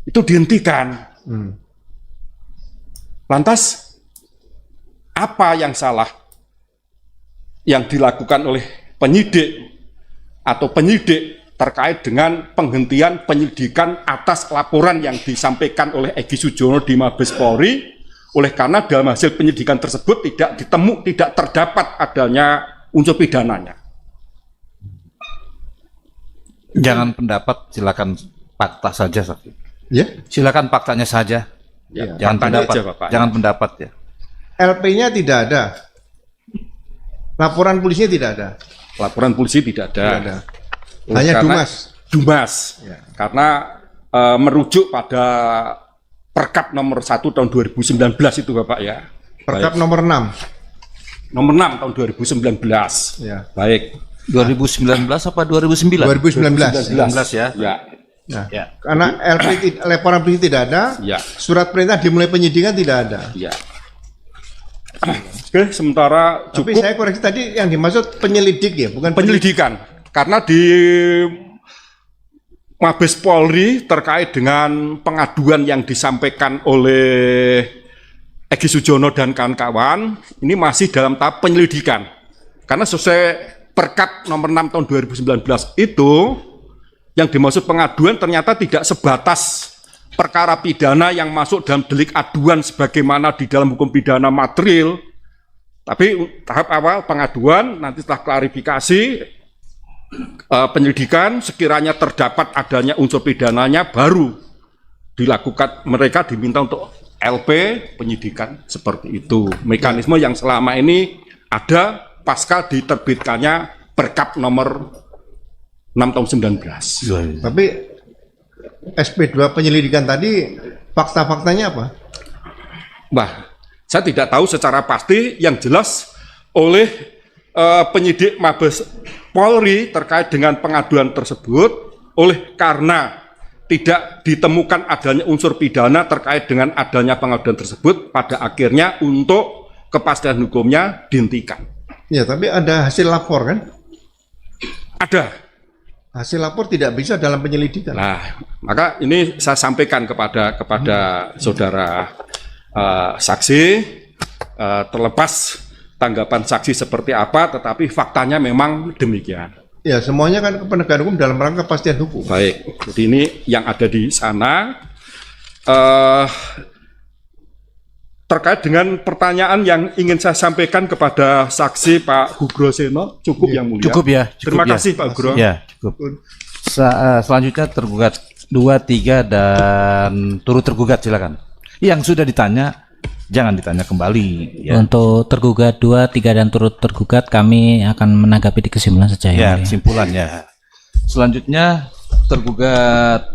itu dihentikan. Lantas, apa yang salah yang dilakukan oleh penyidik atau penyidik terkait dengan penghentian penyelidikan atas laporan yang disampaikan oleh Egy Sujana di Mabes Polri, oleh karena dalam hasil penyelidikan tersebut tidak terdapat adanya unsur pidananya. Jangan pendapat, silakan fakta saja, Saksi. Ya. Silakan faktanya saja. Ya, Jangan faktanya pendapat. aja, Bapak. Jangan pendapat ya. LP-nya tidak ada. Laporan polisinya tidak ada. Laporan polisi tidak ada. Tidak ada. Oleh Hanya karena- Dumas. Dumas. Ya. Karena merujuk pada Perkap nomor 1 tahun 2019 itu Bapak ya. Perkap Baik. nomor 6. Nomor 6 tahun 2019. Ya. Baik. 2019 apa 2009? 2019. 2019 ya. Ya. Nah, Ya. karena laporan polisi tidak ada, Ya. surat perintah dimulai penyidikan tidak ada. Ya. Oke, sementara Tapi cukup saya koreksi tadi yang dimaksud penyelidik ya, bukan penyelidikan. Karena di Mabes Polri terkait dengan pengaduan yang disampaikan oleh Egy Sujana dan kawan-kawan, ini masih dalam tahap penyelidikan. Karena sesuai Perkap nomor 6 tahun 2019 itu, yang dimaksud pengaduan ternyata tidak sebatas perkara pidana yang masuk dalam delik aduan sebagaimana di dalam hukum pidana material, tapi tahap awal pengaduan, nanti setelah klarifikasi, penyelidikan, sekiranya terdapat adanya unsur pidananya, baru dilakukan, mereka diminta untuk LP penyidikan seperti itu. Mekanisme yang selama ini ada pasca diterbitkannya Perkap nomor 6 tahun 19. Tapi SP2 penyelidikan tadi fakta-faktanya apa? Bah, saya tidak tahu secara pasti, yang jelas oleh penyidik Mabes Polri terkait dengan pengaduan tersebut, oleh karena tidak ditemukan adanya unsur pidana terkait dengan adanya pengaduan tersebut, pada akhirnya untuk kepastian hukumnya dihentikan. Ya, tapi ada hasil lapor kan? Ada. Hasil lapor tidak bisa dalam penyelidikan. Nah, maka ini saya sampaikan kepada saudara saksi, terlepas tanggapan saksi seperti apa, tetapi faktanya memang demikian. Ya, semuanya kan penegakan hukum dalam rangka kepastian hukum. Baik, jadi ini yang ada di sana. Terkait dengan pertanyaan yang ingin saya sampaikan kepada saksi Pak Hugroseno, cukup yang mulia. Cukup ya. Terima kasih Pak Hugro. Ya, cukup. Selanjutnya tergugat 2, 3 dan turut tergugat silakan. Yang sudah ditanya jangan ditanya kembali. Ya. Untuk tergugat 2, 3 dan turut tergugat kami akan menanggapi di kesimpulan saja Ya, kesimpulan ya. Selanjutnya tergugat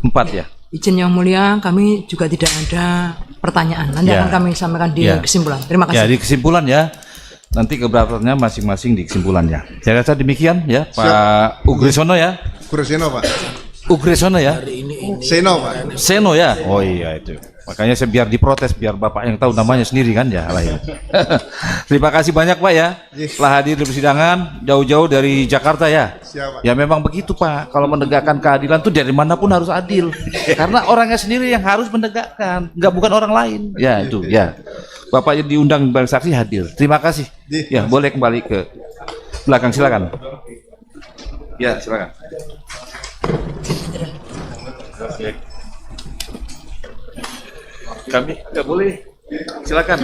4 ya. Izin Yang Mulia, kami juga tidak ada pertanyaan. Nanti Ya. akan kami sampaikan di Ya. kesimpulan. Terima Ya, kasih. di kesimpulan ya. Nanti keberatannya masing-masing di kesimpulannya. Saya rasa demikian ya, Pak Ugresono ya. Kuroseno, Pak. Ugresono ya. Seno, Pak. Seno ya. Oh iya itu. Makanya saya biar diprotes biar Bapak yang tahu namanya sendiri kan ya. Lah, ya. Terima kasih banyak Pak ya. Telah hadir di persidangan jauh-jauh dari Jakarta ya. Siap, Pak. Ya memang begitu Pak. Kalau menegakkan keadilan tuh dari manapun harus adil. Karena orangnya sendiri yang harus menegakkan, nggak bukan orang lain. Ya itu ya. Bapak yang diundang sebagai saksi hadir. Terima kasih. Ya boleh kembali ke belakang silakan. Ya silakan. Kami nggak boleh. Silakan.